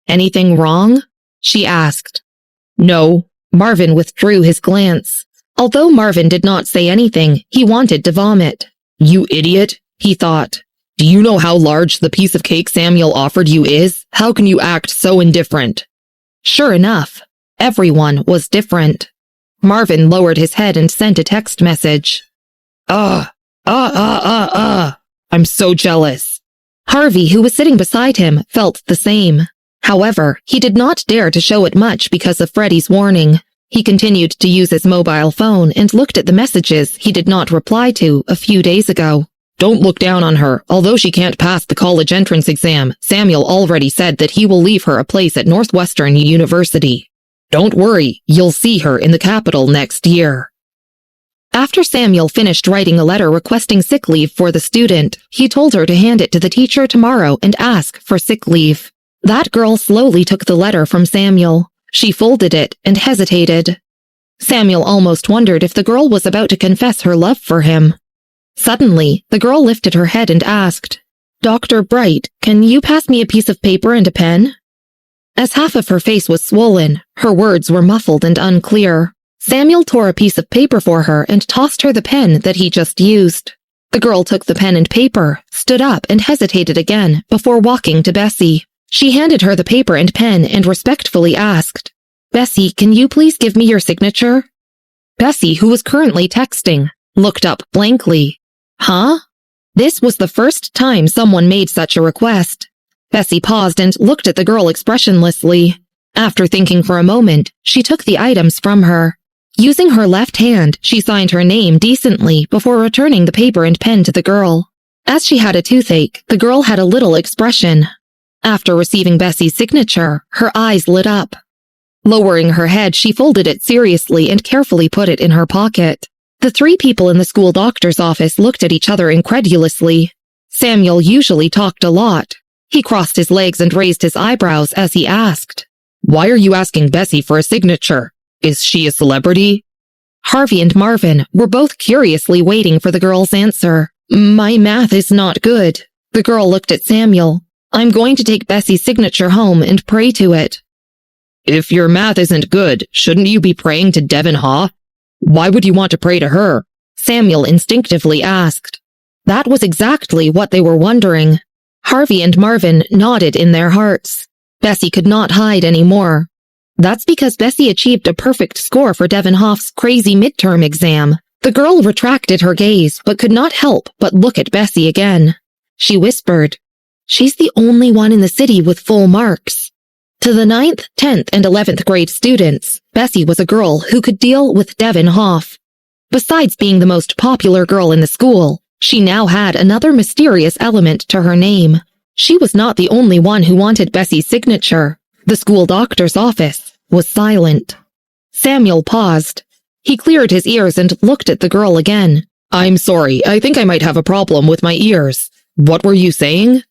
Anything wrong? She asked. No. Marvin withdrew his glance. Although Marvin did not say anything, he wanted to vomit. You idiot, he thought. Do you know how large the piece of cake Samuel offered you is? How can you act so indifferent? Sure enough, everyone was different. Marvin lowered his head and sent a text message. I'm so jealous. Harvey, who was sitting beside him, felt the same. However, he did not dare to show it much because of Freddie's warning. He continued to use his mobile phone and looked at the messages he did not reply to a few days ago. Don't look down on her. Although she can't pass the college entrance exam, Samuel already said that he will leave her a place at Northwestern University. Don't worry, you'll see her in the capital next year. After Samuel finished writing a letter requesting sick leave for the student, he told her to hand it to the teacher tomorrow and ask for sick leave. That girl slowly took the letter from Samuel. She folded it and hesitated. Samuel almost wondered if the girl was about to confess her love for him. Suddenly, the girl lifted her head and asked, Dr. Bright, can you pass me a piece of paper and a pen? As half of her face was swollen, her words were muffled and unclear. Samuel tore a piece of paper for her and tossed her the pen that he just used. The girl took the pen and paper, stood up and hesitated again before walking to Bessy. She handed her the paper and pen and respectfully asked, "Bessy, can you please give me your signature?" Bessy, who was currently texting, looked up blankly. Huh? This was the first time someone made such a request. Bessy paused and looked at the girl expressionlessly. After thinking for a moment, she took the items from her. Using her left hand, she signed her name decently before returning the paper and pen to the girl. As she had a toothache, the girl had a little expression. After receiving Bessy's signature, her eyes lit up. Lowering her head, she folded it seriously and carefully put it in her pocket. The three people in the school doctor's office looked at each other incredulously. Samuel usually talked a lot. He crossed his legs and raised his eyebrows as he asked, "Why are you asking Bessy for a signature? Is she a celebrity?" Harvey and Marvin were both curiously waiting for the girl's answer. "My math is not good." The girl looked at Samuel. "I'm going to take Bessy's signature home and pray to it." "If your math isn't good, shouldn't you be praying to Devon Haw? Why would you want to pray to her?" Samuel instinctively asked. That was exactly what they were wondering. Harvey and Marvin nodded in their hearts. Bessy could not hide anymore. That's because Bessy achieved a perfect score for Devon Haw's crazy midterm exam. The girl retracted her gaze, but could not help but look at Bessy again. She whispered, "She's the only one in the city with full marks." To the 9th, 10th, and 11th grade students, Bessy was a girl who could deal with Devon Hoff. Besides being the most popular girl in the school, she now had another mysterious element to her name. She was not the only one who wanted Bessy's signature. The school doctor's office was silent. Samuel paused. He cleared his ears and looked at the girl again. "I'm sorry, I think I might have a problem with my ears. What were you saying?"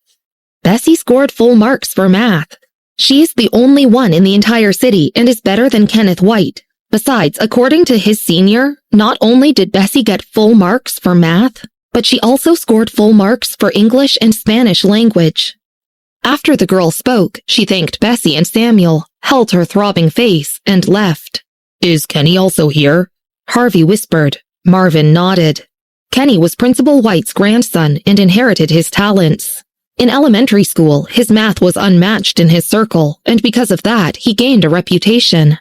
Bessy scored full marks for math. She's the only one in the entire city and is better than Kenneth White. Besides, according to his senior, not only did Bessy get full marks for math, but she also scored full marks for English and Spanish language. After the girl spoke, she thanked Bessy and Samuel, held her throbbing face, and left. "Is Kenny also here?" Harvey whispered. Marvin nodded. Kenny was Principal White's grandson and inherited his talents. In elementary school, his math was unmatched in his circle, and because of that, he gained a reputation.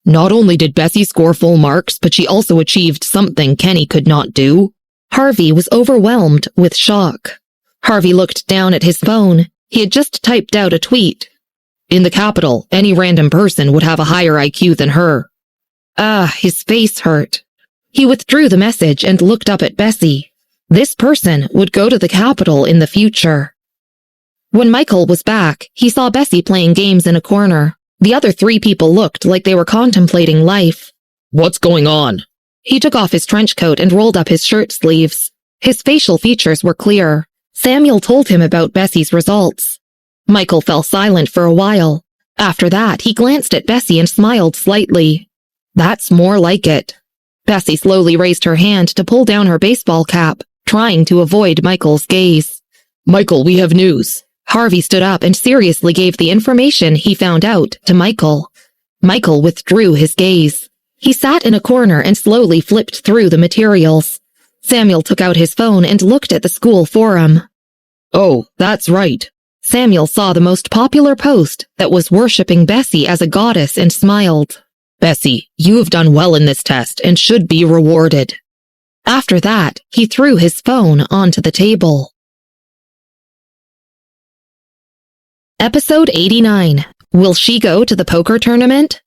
"Not only did Bessy score full marks, but she also achieved something Kenny could not do." Harvey was overwhelmed with shock. Harvey looked down at his phone. He had just typed out a tweet. "In the capital, any random person would have a higher IQ than her." His face hurt. He withdrew the message and looked up at Bessy. This person would go to the capital in the future. When Michael was back, he saw Bessy playing games in a corner. The other three people looked like they were contemplating life. "What's going on?" He took off his trench coat and rolled up his shirt sleeves. His facial features were clear. Samuel told him about Bessy's results. Michael fell silent for a while. After that, he glanced at Bessy and smiled slightly. "That's more like it." Bessy slowly raised her hand to pull down her baseball cap, trying to avoid Michael's gaze. "Michael, we have news." Harvey stood up and seriously gave the information he found out to Michael. Michael withdrew his gaze. He sat in a corner and slowly flipped through the materials. Samuel took out his phone and looked at the school forum. "Oh, that's right." Samuel saw the most popular post that was worshipping Bessy as a goddess and smiled. "Bessy, you have done well in this test and should be rewarded." After that, he threw his phone onto the table. Episode 89. Will she go to the poker tournament?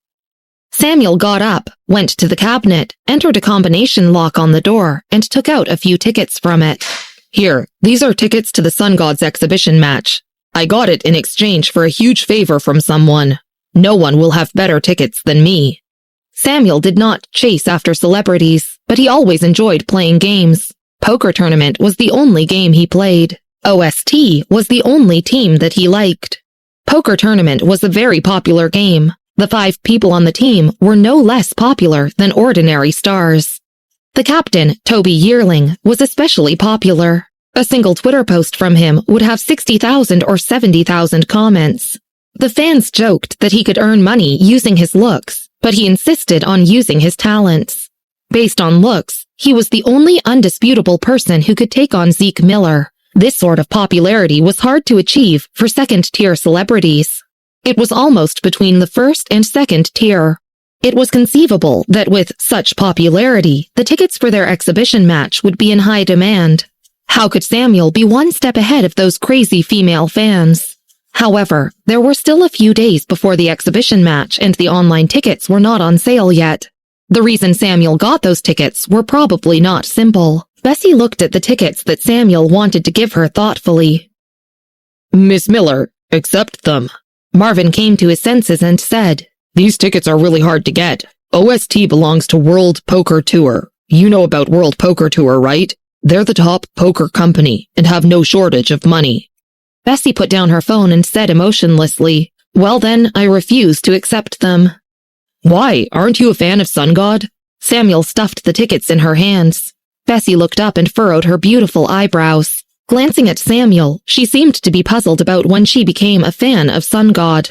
Samuel got up, went to the cabinet, entered a combination lock on the door, and took out a few tickets from it. "Here, these are tickets to the Sun Gods exhibition match. I got it in exchange for a huge favor from someone. No one will have better tickets than me." Samuel did not chase after celebrities, but he always enjoyed playing games. Poker Tournament was the only game he played. OST was the only team that he liked. Poker Tournament was a very popular game. The 5 people on the team were no less popular than ordinary stars. The captain, Toby Yearling, was especially popular. A single Twitter post from him would have 60,000 or 70,000 comments. The fans joked that he could earn money using his looks, but he insisted on using his talents. Based on looks, he was the only undisputable person who could take on Zeke Miller. This sort of popularity was hard to achieve for second-tier celebrities. It was almost between the first and second tier. It was conceivable that with such popularity, the tickets for their exhibition match would be in high demand. How could Samuel be one step ahead of those crazy female fans? However, there were still a few days before the exhibition match and the online tickets were not on sale yet. The reason Samuel got those tickets were probably not simple. Bessy looked at the tickets that Samuel wanted to give her thoughtfully. Miss Miller, accept them. Marvin came to his senses and said, These tickets are really hard to get. OST belongs to World Poker Tour. You know about World Poker Tour, right? They're the top poker company and have no shortage of money. Bessy put down her phone and said emotionlessly, Well then, I refuse to accept them. Why? Aren't you a fan of Sun God? Samuel stuffed the tickets in her hands. Bessy looked up and furrowed her beautiful eyebrows. Glancing at Samuel, she seemed to be puzzled about when she became a fan of Sun God.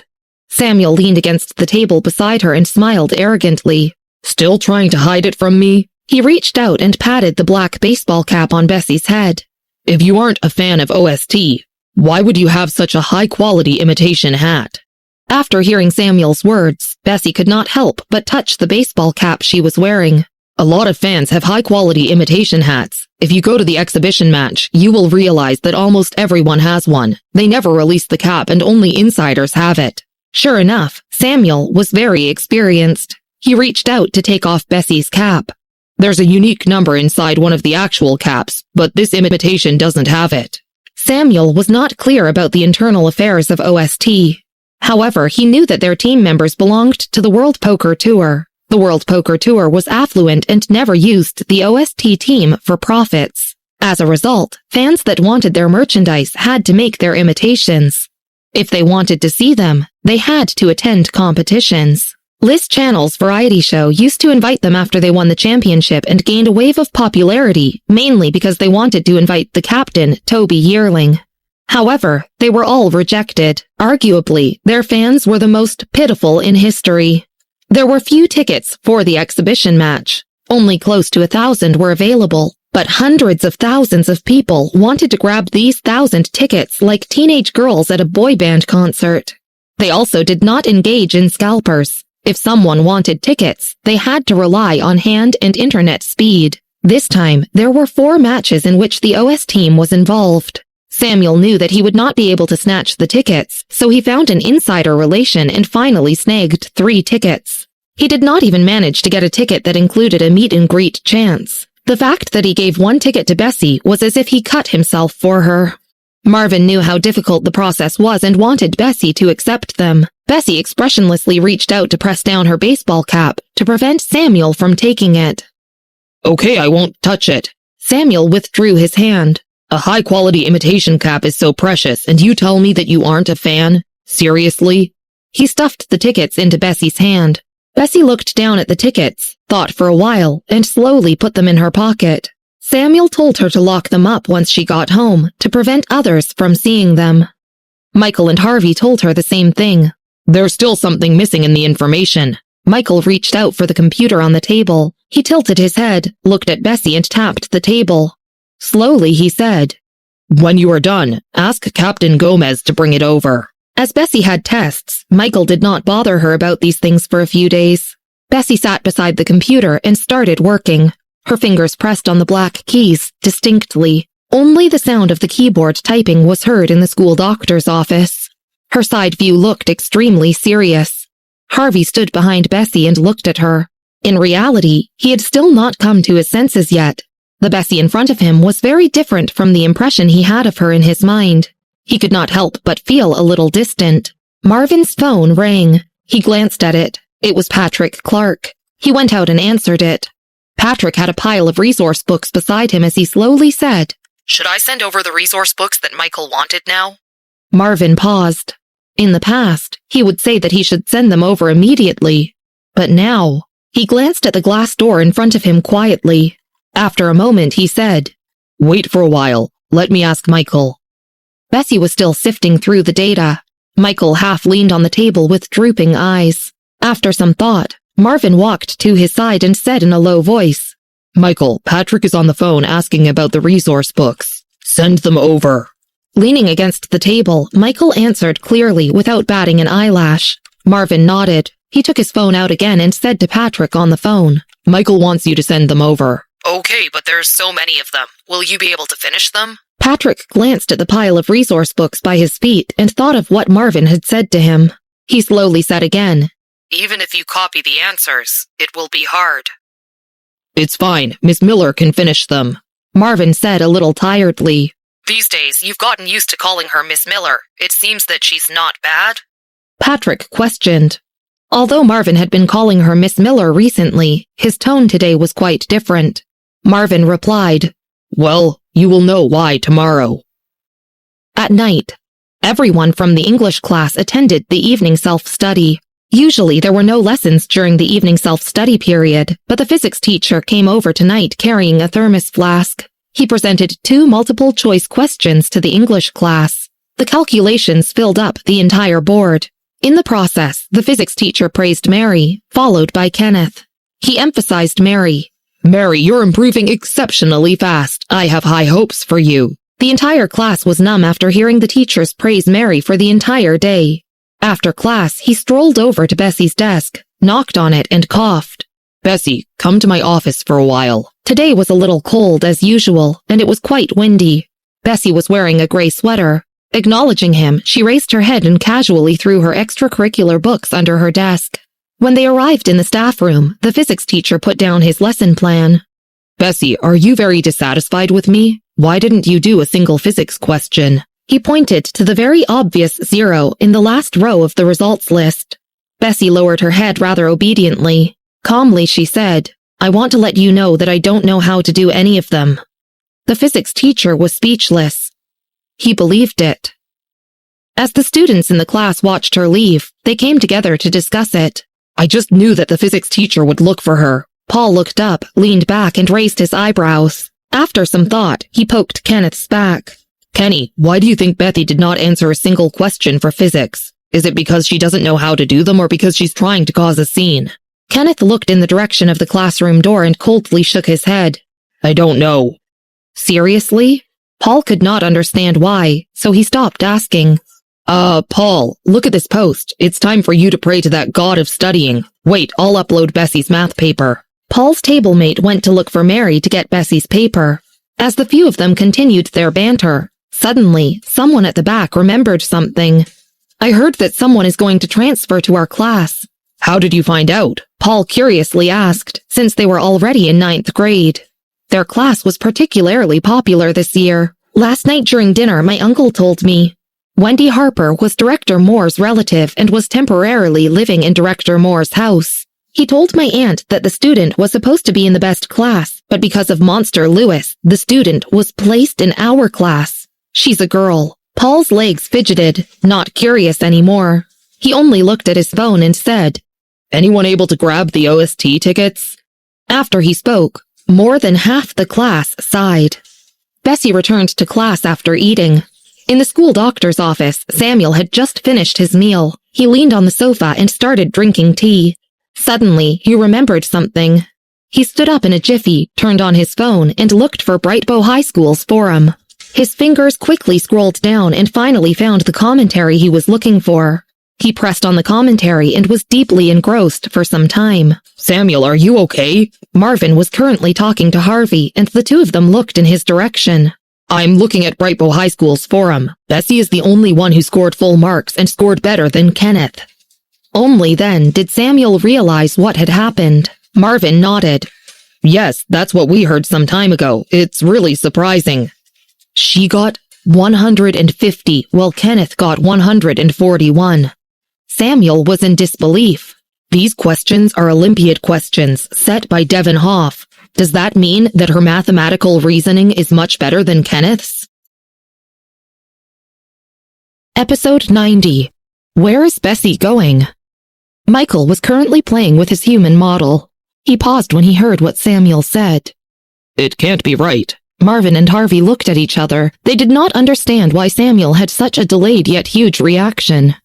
Samuel leaned against the table beside her and smiled arrogantly. Still trying to hide it from me? He reached out and patted the black baseball cap on Bessy's head. If you aren't a fan of OST, why would you have such a high-quality imitation hat? After hearing Samuel's words, Bessy could not help but touch the baseball cap she was wearing. A lot of fans have high-quality imitation hats. If you go to the exhibition match, you will realize that almost everyone has one. They never release the cap and only insiders have it. Sure enough, Samuel was very experienced. He reached out to take off Bessy's cap. There's a unique number inside one of the actual caps, but this imitation doesn't have it. Samuel was not clear about the internal affairs of OST. However, he knew that their team members belonged to the World Poker Tour. The World Poker Tour was affluent and never used the OST team for profits. As a result, fans that wanted their merchandise had to make their imitations. If they wanted to see them, they had to attend competitions. Liz Channel's variety show used to invite them after they won the championship and gained a wave of popularity, mainly because they wanted to invite the captain, Toby Yearling. However, they were all rejected. Arguably, their fans were the most pitiful in history. There were few tickets for the exhibition match. Only close to 1,000 were available, but hundreds of thousands of people wanted to grab these 1,000 tickets like teenage girls at a boy band concert. They also did not engage in scalpers. If someone wanted tickets, they had to rely on hand and internet speed. This time, there were 4 matches in which the OS team was involved. Samuel knew that he would not be able to snatch the tickets, so he found an insider relation and finally snagged 3 tickets. He did not even manage to get a ticket that included a meet and greet chance. The fact that he gave 1 ticket to Bessy was as if he cut himself for her. Marvin knew how difficult the process was and wanted Bessy to accept them. Bessy expressionlessly reached out to press down her baseball cap to prevent Samuel from taking it. Okay, I won't touch it. Samuel withdrew his hand. A high-quality imitation cap is so precious, and you tell me that you aren't a fan? Seriously? He stuffed the tickets into Bessy's hand. Bessy looked down at the tickets, thought for a while, and slowly put them in her pocket. Samuel told her to lock them up once she got home, to prevent others from seeing them. Michael and Harvey told her the same thing. There's still something missing in the information. Michael reached out for the computer on the table. He tilted his head, looked at Bessy and tapped the table. Slowly he said, When you are done, ask Captain Gomez to bring it over. As Bessy had tests, Michael did not bother her about these things for a few days. Bessy sat beside the computer and started working. Her fingers pressed on the black keys, distinctly. Only the sound of the keyboard typing was heard in the school doctor's office. Her side view looked extremely serious. Harvey stood behind Bessy and looked at her. In reality, he had still not come to his senses yet. The Bessy in front of him was very different from the impression he had of her in his mind. He could not help but feel a little distant. Marvin's phone rang. He glanced at it. It was Patrick Clark. He went out and answered it. Patrick had a pile of resource books beside him as he slowly said, Should I send over the resource books that Michael wanted now? Marvin paused. In the past, he would say that he should send them over immediately. But now, he glanced at the glass door in front of him quietly. After a moment, he said, Wait for a while. Let me ask Michael. Bessy was still sifting through the data. Michael half leaned on the table with drooping eyes. After some thought, Marvin walked to his side and said in a low voice, Michael, Patrick is on the phone asking about the resource books. Send them over. Leaning against the table, Michael answered clearly without batting an eyelash. Marvin nodded. He took his phone out again and said to Patrick on the phone, Michael wants you to send them over. Okay, but there's so many of them. Will you be able to finish them? Patrick glanced at the pile of resource books by his feet and thought of what Marvin had said to him. He slowly said again, Even if you copy the answers, it will be hard. It's fine. Miss Miller can finish them. Marvin said a little tiredly. These days, you've gotten used to calling her Miss Miller. It seems that she's not bad. Patrick questioned. Although Marvin had been calling her Miss Miller recently, his tone today was quite different. Marvin replied, Well, you will know why tomorrow. At night, everyone from the English class attended the evening self-study. Usually there were no lessons during the evening self-study period, but the physics teacher came over tonight carrying a thermos flask. He presented 2 multiple-choice questions to the English class. The calculations filled up the entire board. In the process, the physics teacher praised Mary, followed by Kenneth. He emphasized Mary. Mary, you're improving exceptionally fast. I have high hopes for you. The entire class was numb after hearing the teachers praise Mary for the entire day. After class, he strolled over to Bessy's desk, knocked on it, and coughed. Bessy, come to my office for a while. Today was a little cold as usual, and it was quite windy. Bessy was wearing a gray sweater. Acknowledging him, she raised her head and casually threw her extracurricular books under her desk. When they arrived in the staff room, the physics teacher put down his lesson plan. Bessy, are you very dissatisfied with me? Why didn't you do a single physics question? He pointed to the very obvious 0 in the last row of the results list. Bessy lowered her head rather obediently. Calmly, she said, I want to let you know that I don't know how to do any of them. The physics teacher was speechless. He believed it. As the students in the class watched her leave, they came together to discuss it. I just knew that the physics teacher would look for her. Paul looked up, leaned back, and raised his eyebrows. After some thought, he poked Kenneth's back. Kenny, why do you think Bethy did not answer a single question for physics? Is it because she doesn't know how to do them or because she's trying to cause a scene? Kenneth looked in the direction of the classroom door and coldly shook his head. I don't know. Seriously? Paul could not understand why, so he stopped asking. Paul, look at this post. It's time for you to pray to that god of studying. Wait, I'll upload Bessy's math paper. Paul's tablemate went to look for Mary to get Bessy's paper. As the few of them continued their banter, suddenly, someone at the back remembered something. I heard that someone is going to transfer to our class. How did you find out? Paul curiously asked, since they were already in 9th grade. Their class was particularly popular this year. Last night during dinner, my uncle told me. Wendy Harper was Director Moore's relative and was temporarily living in Director Moore's house. He told my aunt that the student was supposed to be in the best class, but because of Monster Lewis, the student was placed in our class. She's a girl. Paul's legs fidgeted, not curious anymore. He only looked at his phone and said, Anyone able to grab the OST tickets? After he spoke, more than half the class sighed. Bessy returned to class after eating. In the school doctor's office, Samuel had just finished his meal. He leaned on the sofa and started drinking tea. Suddenly, he remembered something. He stood up in a jiffy, turned on his phone, and looked for Brightbow High School's forum. His fingers quickly scrolled down and finally found the commentary he was looking for. He pressed on the commentary and was deeply engrossed for some time. Samuel, are you okay? Marvin was currently talking to Harvey, and the two of them looked in his direction. I'm looking at Brightbow High School's forum. Bessy is the only one who scored full marks and scored better than Kenneth. Only then did Samuel realize what had happened. Marvin nodded. Yes, that's what we heard some time ago. It's really surprising. She got 150, while Kenneth got 141. Samuel was in disbelief. These questions are Olympiad questions set by Devon Hoff. Does that mean that her mathematical reasoning is much better than Kenneth's? Episode 90. Where is Bessy going? Michael was currently playing with his human model. He paused when he heard what Samuel said. It can't be right. Marvin and Harvey looked at each other. They did not understand why Samuel had such a delayed yet huge reaction.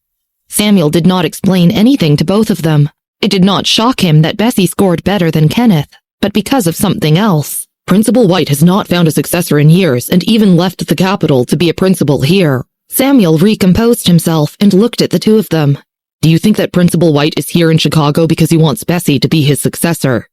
Samuel did not explain anything to both of them. It did not shock him that Bessy scored better than Kenneth, but because of something else. Principal White has not found a successor in years and even left the capital to be a principal here. Samuel recomposed himself and looked at the two of them. Do you think that Principal White is here in Chicago because he wants Bessy to be his successor?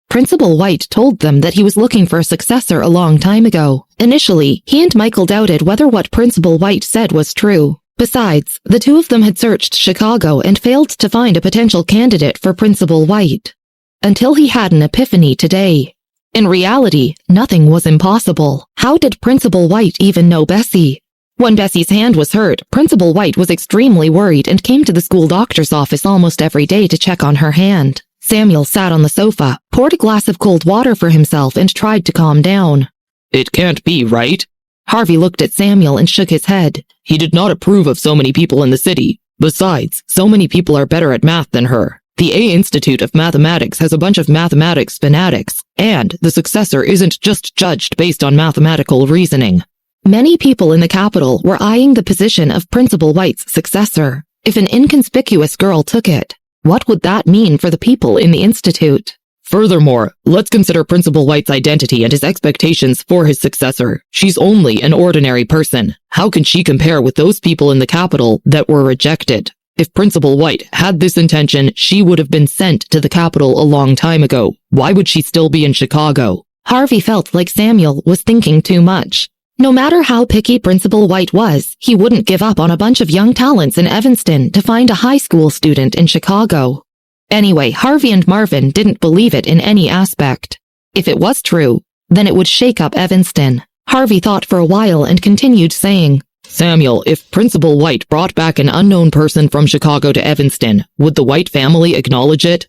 Principal White told them that he was looking for a successor a long time ago. Initially, he and Michael doubted whether what Principal White said was true. Besides, the two of them had searched Chicago and failed to find a potential candidate for Principal White. Until he had an epiphany today. In reality, nothing was impossible. How did Principal White even know Bessy? When Bessy's hand was hurt, Principal White was extremely worried and came to the school doctor's office almost every day to check on her hand. Samuel sat on the sofa, poured a glass of cold water for himself and tried to calm down. It can't be, right? Harvey looked at Samuel and shook his head. He did not approve of so many people in the city. Besides, so many people are better at math than her. The A Institute of Mathematics has a bunch of mathematics fanatics, and the successor isn't just judged based on mathematical reasoning. Many people in the capital were eyeing the position of Principal White's successor. If an inconspicuous girl took it, what would that mean for the people in the institute? Furthermore, let's consider Principal White's identity and his expectations for his successor. She's only an ordinary person. How can she compare with those people in the capital that were rejected? If Principal White had this intention, she would have been sent to the capital a long time ago. Why would she still be in Chicago? Harvey felt like Samuel was thinking too much. No matter how picky Principal White was, he wouldn't give up on a bunch of young talents in Evanston to find a high school student in Chicago. Anyway, Harvey and Marvin didn't believe it in any aspect. If it was true, then it would shake up Evanston. Harvey thought for a while and continued saying, Samuel, if Principal White brought back an unknown person from Chicago to Evanston, would the White family acknowledge it?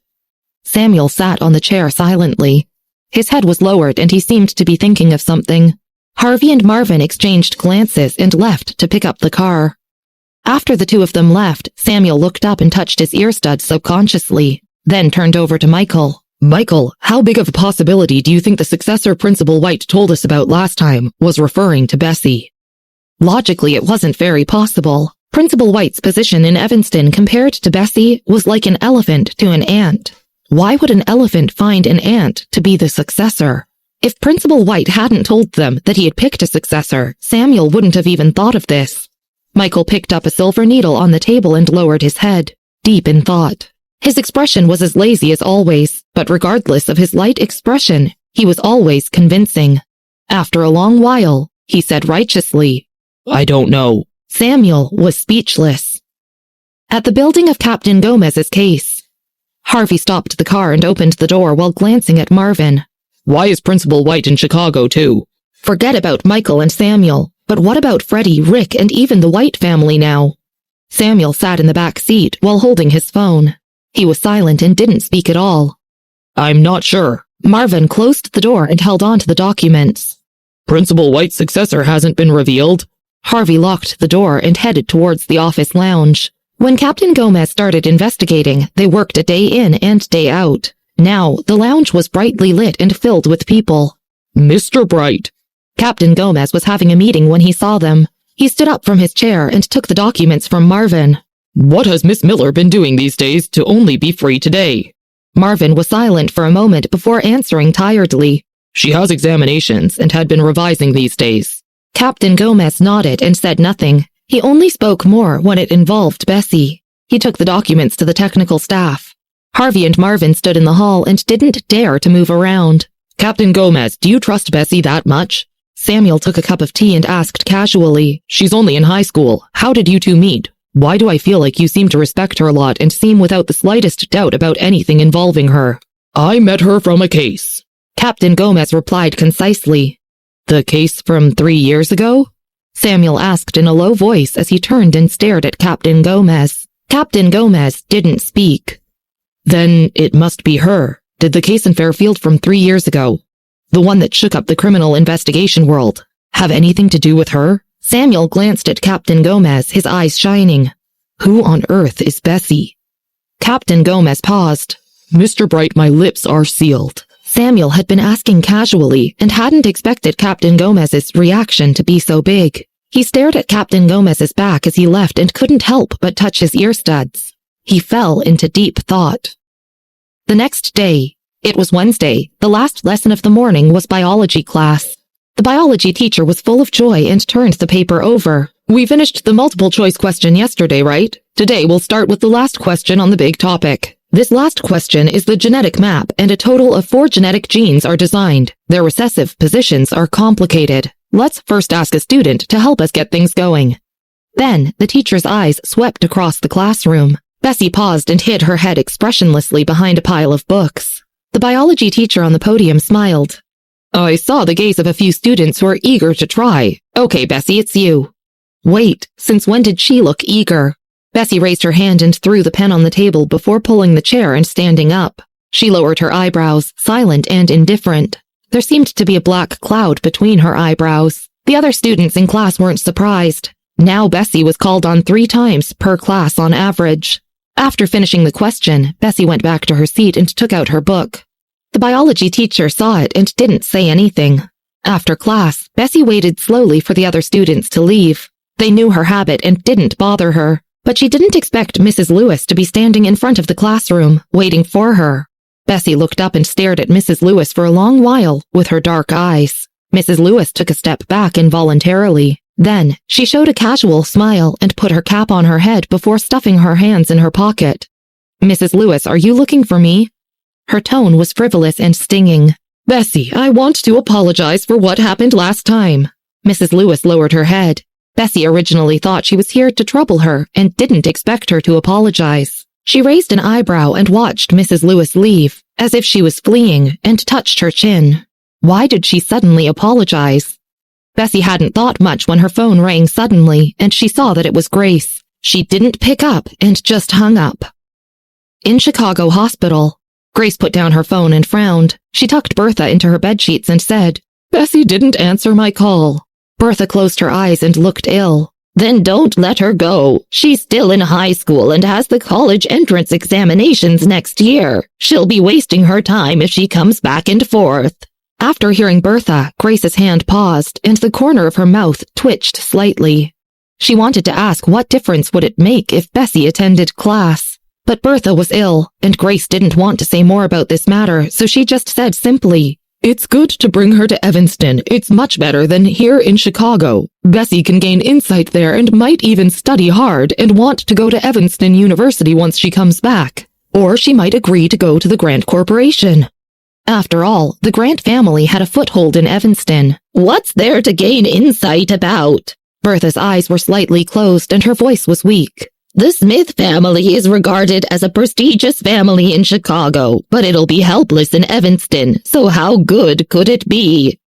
Samuel sat on the chair silently. His head was lowered and he seemed to be thinking of something. Harvey and Marvin exchanged glances and left to pick up the car. After the two of them left, Samuel looked up and touched his ear stud subconsciously, then turned over to Michael. Michael, how big of a possibility do you think the successor Principal White told us about last time was referring to Bessy? Logically, it wasn't very possible. Principal White's position in Evanston compared to Bessy was like an elephant to an ant. Why would an elephant find an ant to be the successor? If Principal White hadn't told them that he had picked a successor, Samuel wouldn't have even thought of this. Michael picked up a silver needle on the table and lowered his head, deep in thought. His expression was as lazy as always, but regardless of his light expression, he was always convincing. After a long while, he said righteously, I don't know. Samuel was speechless. At the building of Captain Gomez's case, Harvey stopped the car and opened the door while glancing at Marvin. Why is Principal White in Chicago, too? Forget about Michael and Samuel, but what about Freddie, Rick, and even the White family now? Samuel sat in the back seat while holding his phone. He was silent and didn't speak at all. I'm not sure. Marvin closed the door and held on to the documents. Principal White's successor hasn't been revealed? Harvey locked the door and headed towards the office lounge. When Captain Gomez started investigating, they worked a day in and day out. Now, the lounge was brightly lit and filled with people. Mr. Bright. Captain Gomez was having a meeting when he saw them. He stood up from his chair and took the documents from Marvin. What has Miss Miller been doing these days to only be free today? Marvin was silent for a moment before answering tiredly. She has examinations and had been revising these days. Captain Gomez nodded and said nothing. He only spoke more when it involved Bessy. He took the documents to the technical staff. Harvey and Marvin stood in the hall and didn't dare to move around. Captain Gomez, do you trust Bessy that much? Samuel took a cup of tea and asked casually. She's only in high school. How did you two meet? Why do I feel like you seem to respect her a lot and seem without the slightest doubt about anything involving her? I met her from a case. Captain Gomez replied concisely. The case from 3 years ago? Samuel asked in a low voice as he turned and stared at Captain Gomez. Captain Gomez didn't speak. Then it must be her. Did the case in Fairfield from 3 years ago, the one that shook up the criminal investigation world, have anything to do with her? Samuel glanced at Captain Gomez, his eyes shining. Who on earth is Bessy? Captain Gomez paused. Mr. Bright, my lips are sealed. Samuel had been asking casually and hadn't expected Captain Gomez's reaction to be so big. He stared at Captain Gomez's back as he left and couldn't help but touch his ear studs. He fell into deep thought. The next day, it was Wednesday, the last lesson of the morning was biology class. The biology teacher was full of joy and turned the paper over. We finished the multiple choice question yesterday, right? Today we'll start with the last question on the big topic. This last question is the genetic map, and a total of 4 genetic genes are designed. Their recessive positions are complicated. Let's first ask a student to help us get things going. Then, the teacher's eyes swept across the classroom. Bessy paused and hid her head expressionlessly behind a pile of books. The biology teacher on the podium smiled. I saw the gaze of a few students who are eager to try. Okay, Bessy, it's you. Wait, since when did she look eager? Bessy raised her hand and threw the pen on the table before pulling the chair and standing up. She lowered her eyebrows, silent and indifferent. There seemed to be a black cloud between her eyebrows. The other students in class weren't surprised. Now Bessy was called on 3 times per class on average. After finishing the question, Bessy went back to her seat and took out her book. The biology teacher saw it and didn't say anything. After class, Bessy waited slowly for the other students to leave. They knew her habit and didn't bother her, but she didn't expect Mrs. Lewis to be standing in front of the classroom, waiting for her. Bessy looked up and stared at Mrs. Lewis for a long while with her dark eyes. Mrs. Lewis took a step back involuntarily. Then, she showed a casual smile and put her cap on her head before stuffing her hands in her pocket. Mrs. Lewis, are you looking for me? Her tone was frivolous and stinging. Bessy, I want to apologize for what happened last time. Mrs. Lewis lowered her head. Bessy originally thought she was here to trouble her and didn't expect her to apologize. She raised an eyebrow and watched Mrs. Lewis leave, as if she was fleeing, and touched her chin. Why did she suddenly apologize? Bessy hadn't thought much when her phone rang suddenly, and she saw that it was Grace. She didn't pick up and just hung up. In Chicago Hospital, Grace put down her phone and frowned. She tucked Bertha into her bedsheets and said, Bessy didn't answer my call. Bertha closed her eyes and looked ill. Then don't let her go. She's still in high school and has the college entrance examinations next year. She'll be wasting her time if she comes back and forth. After hearing Bertha, Grace's hand paused and the corner of her mouth twitched slightly. She wanted to ask what difference would it make if Bessy attended class. But Bertha was ill, and Grace didn't want to say more about this matter, so she just said simply, It's good to bring her to Evanston. It's much better than here in Chicago. Bessy can gain insight there and might even study hard and want to go to Evanston University once she comes back. Or she might agree to go to the Grant Corporation. After all, the Grant family had a foothold in Evanston. What's there to gain insight about? Bertha's eyes were slightly closed and her voice was weak. The Smith family is regarded as a prestigious family in Chicago, but it'll be helpless in Evanston, so how good could it be?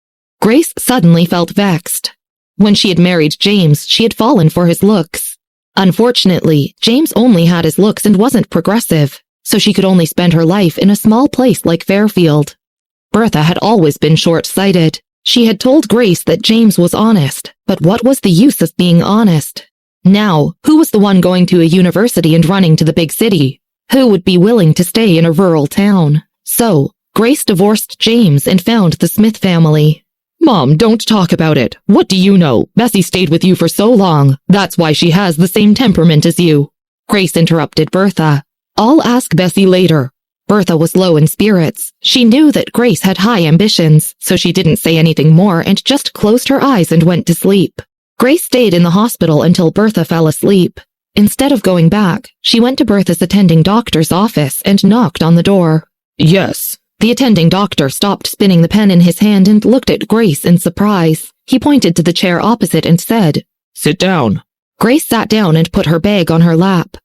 Grace suddenly felt vexed. When she had married James, she had fallen for his looks. Unfortunately, James only had his looks and wasn't progressive, so she could only spend her life in a small place like Fairfield. Bertha had always been short-sighted. She had told Grace that James was honest, but what was the use of being honest? Now, who was the one going to a university and running to the big city? Who would be willing to stay in a rural town? So, Grace divorced James and found the Smith family. Mom, don't talk about it. What do you know? Bessy stayed with you for so long. That's why she has the same temperament as you. Grace interrupted Bertha. I'll ask Bessy later. Bertha was low in spirits. She knew that Grace had high ambitions, so she didn't say anything more and just closed her eyes and went to sleep. Grace stayed in the hospital until Bertha fell asleep. Instead of going back, she went to Bertha's attending doctor's office and knocked on the door. Yes. The attending doctor stopped spinning the pen in his hand and looked at Grace in surprise. He pointed to the chair opposite and said, Sit down. Grace sat down and put her bag on her lap.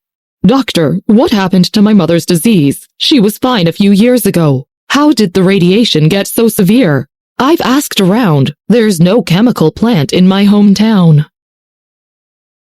Doctor, what happened to my mother's disease? She was fine a few years ago. How did the radiation get so severe? I've asked around. There's no chemical plant in my hometown.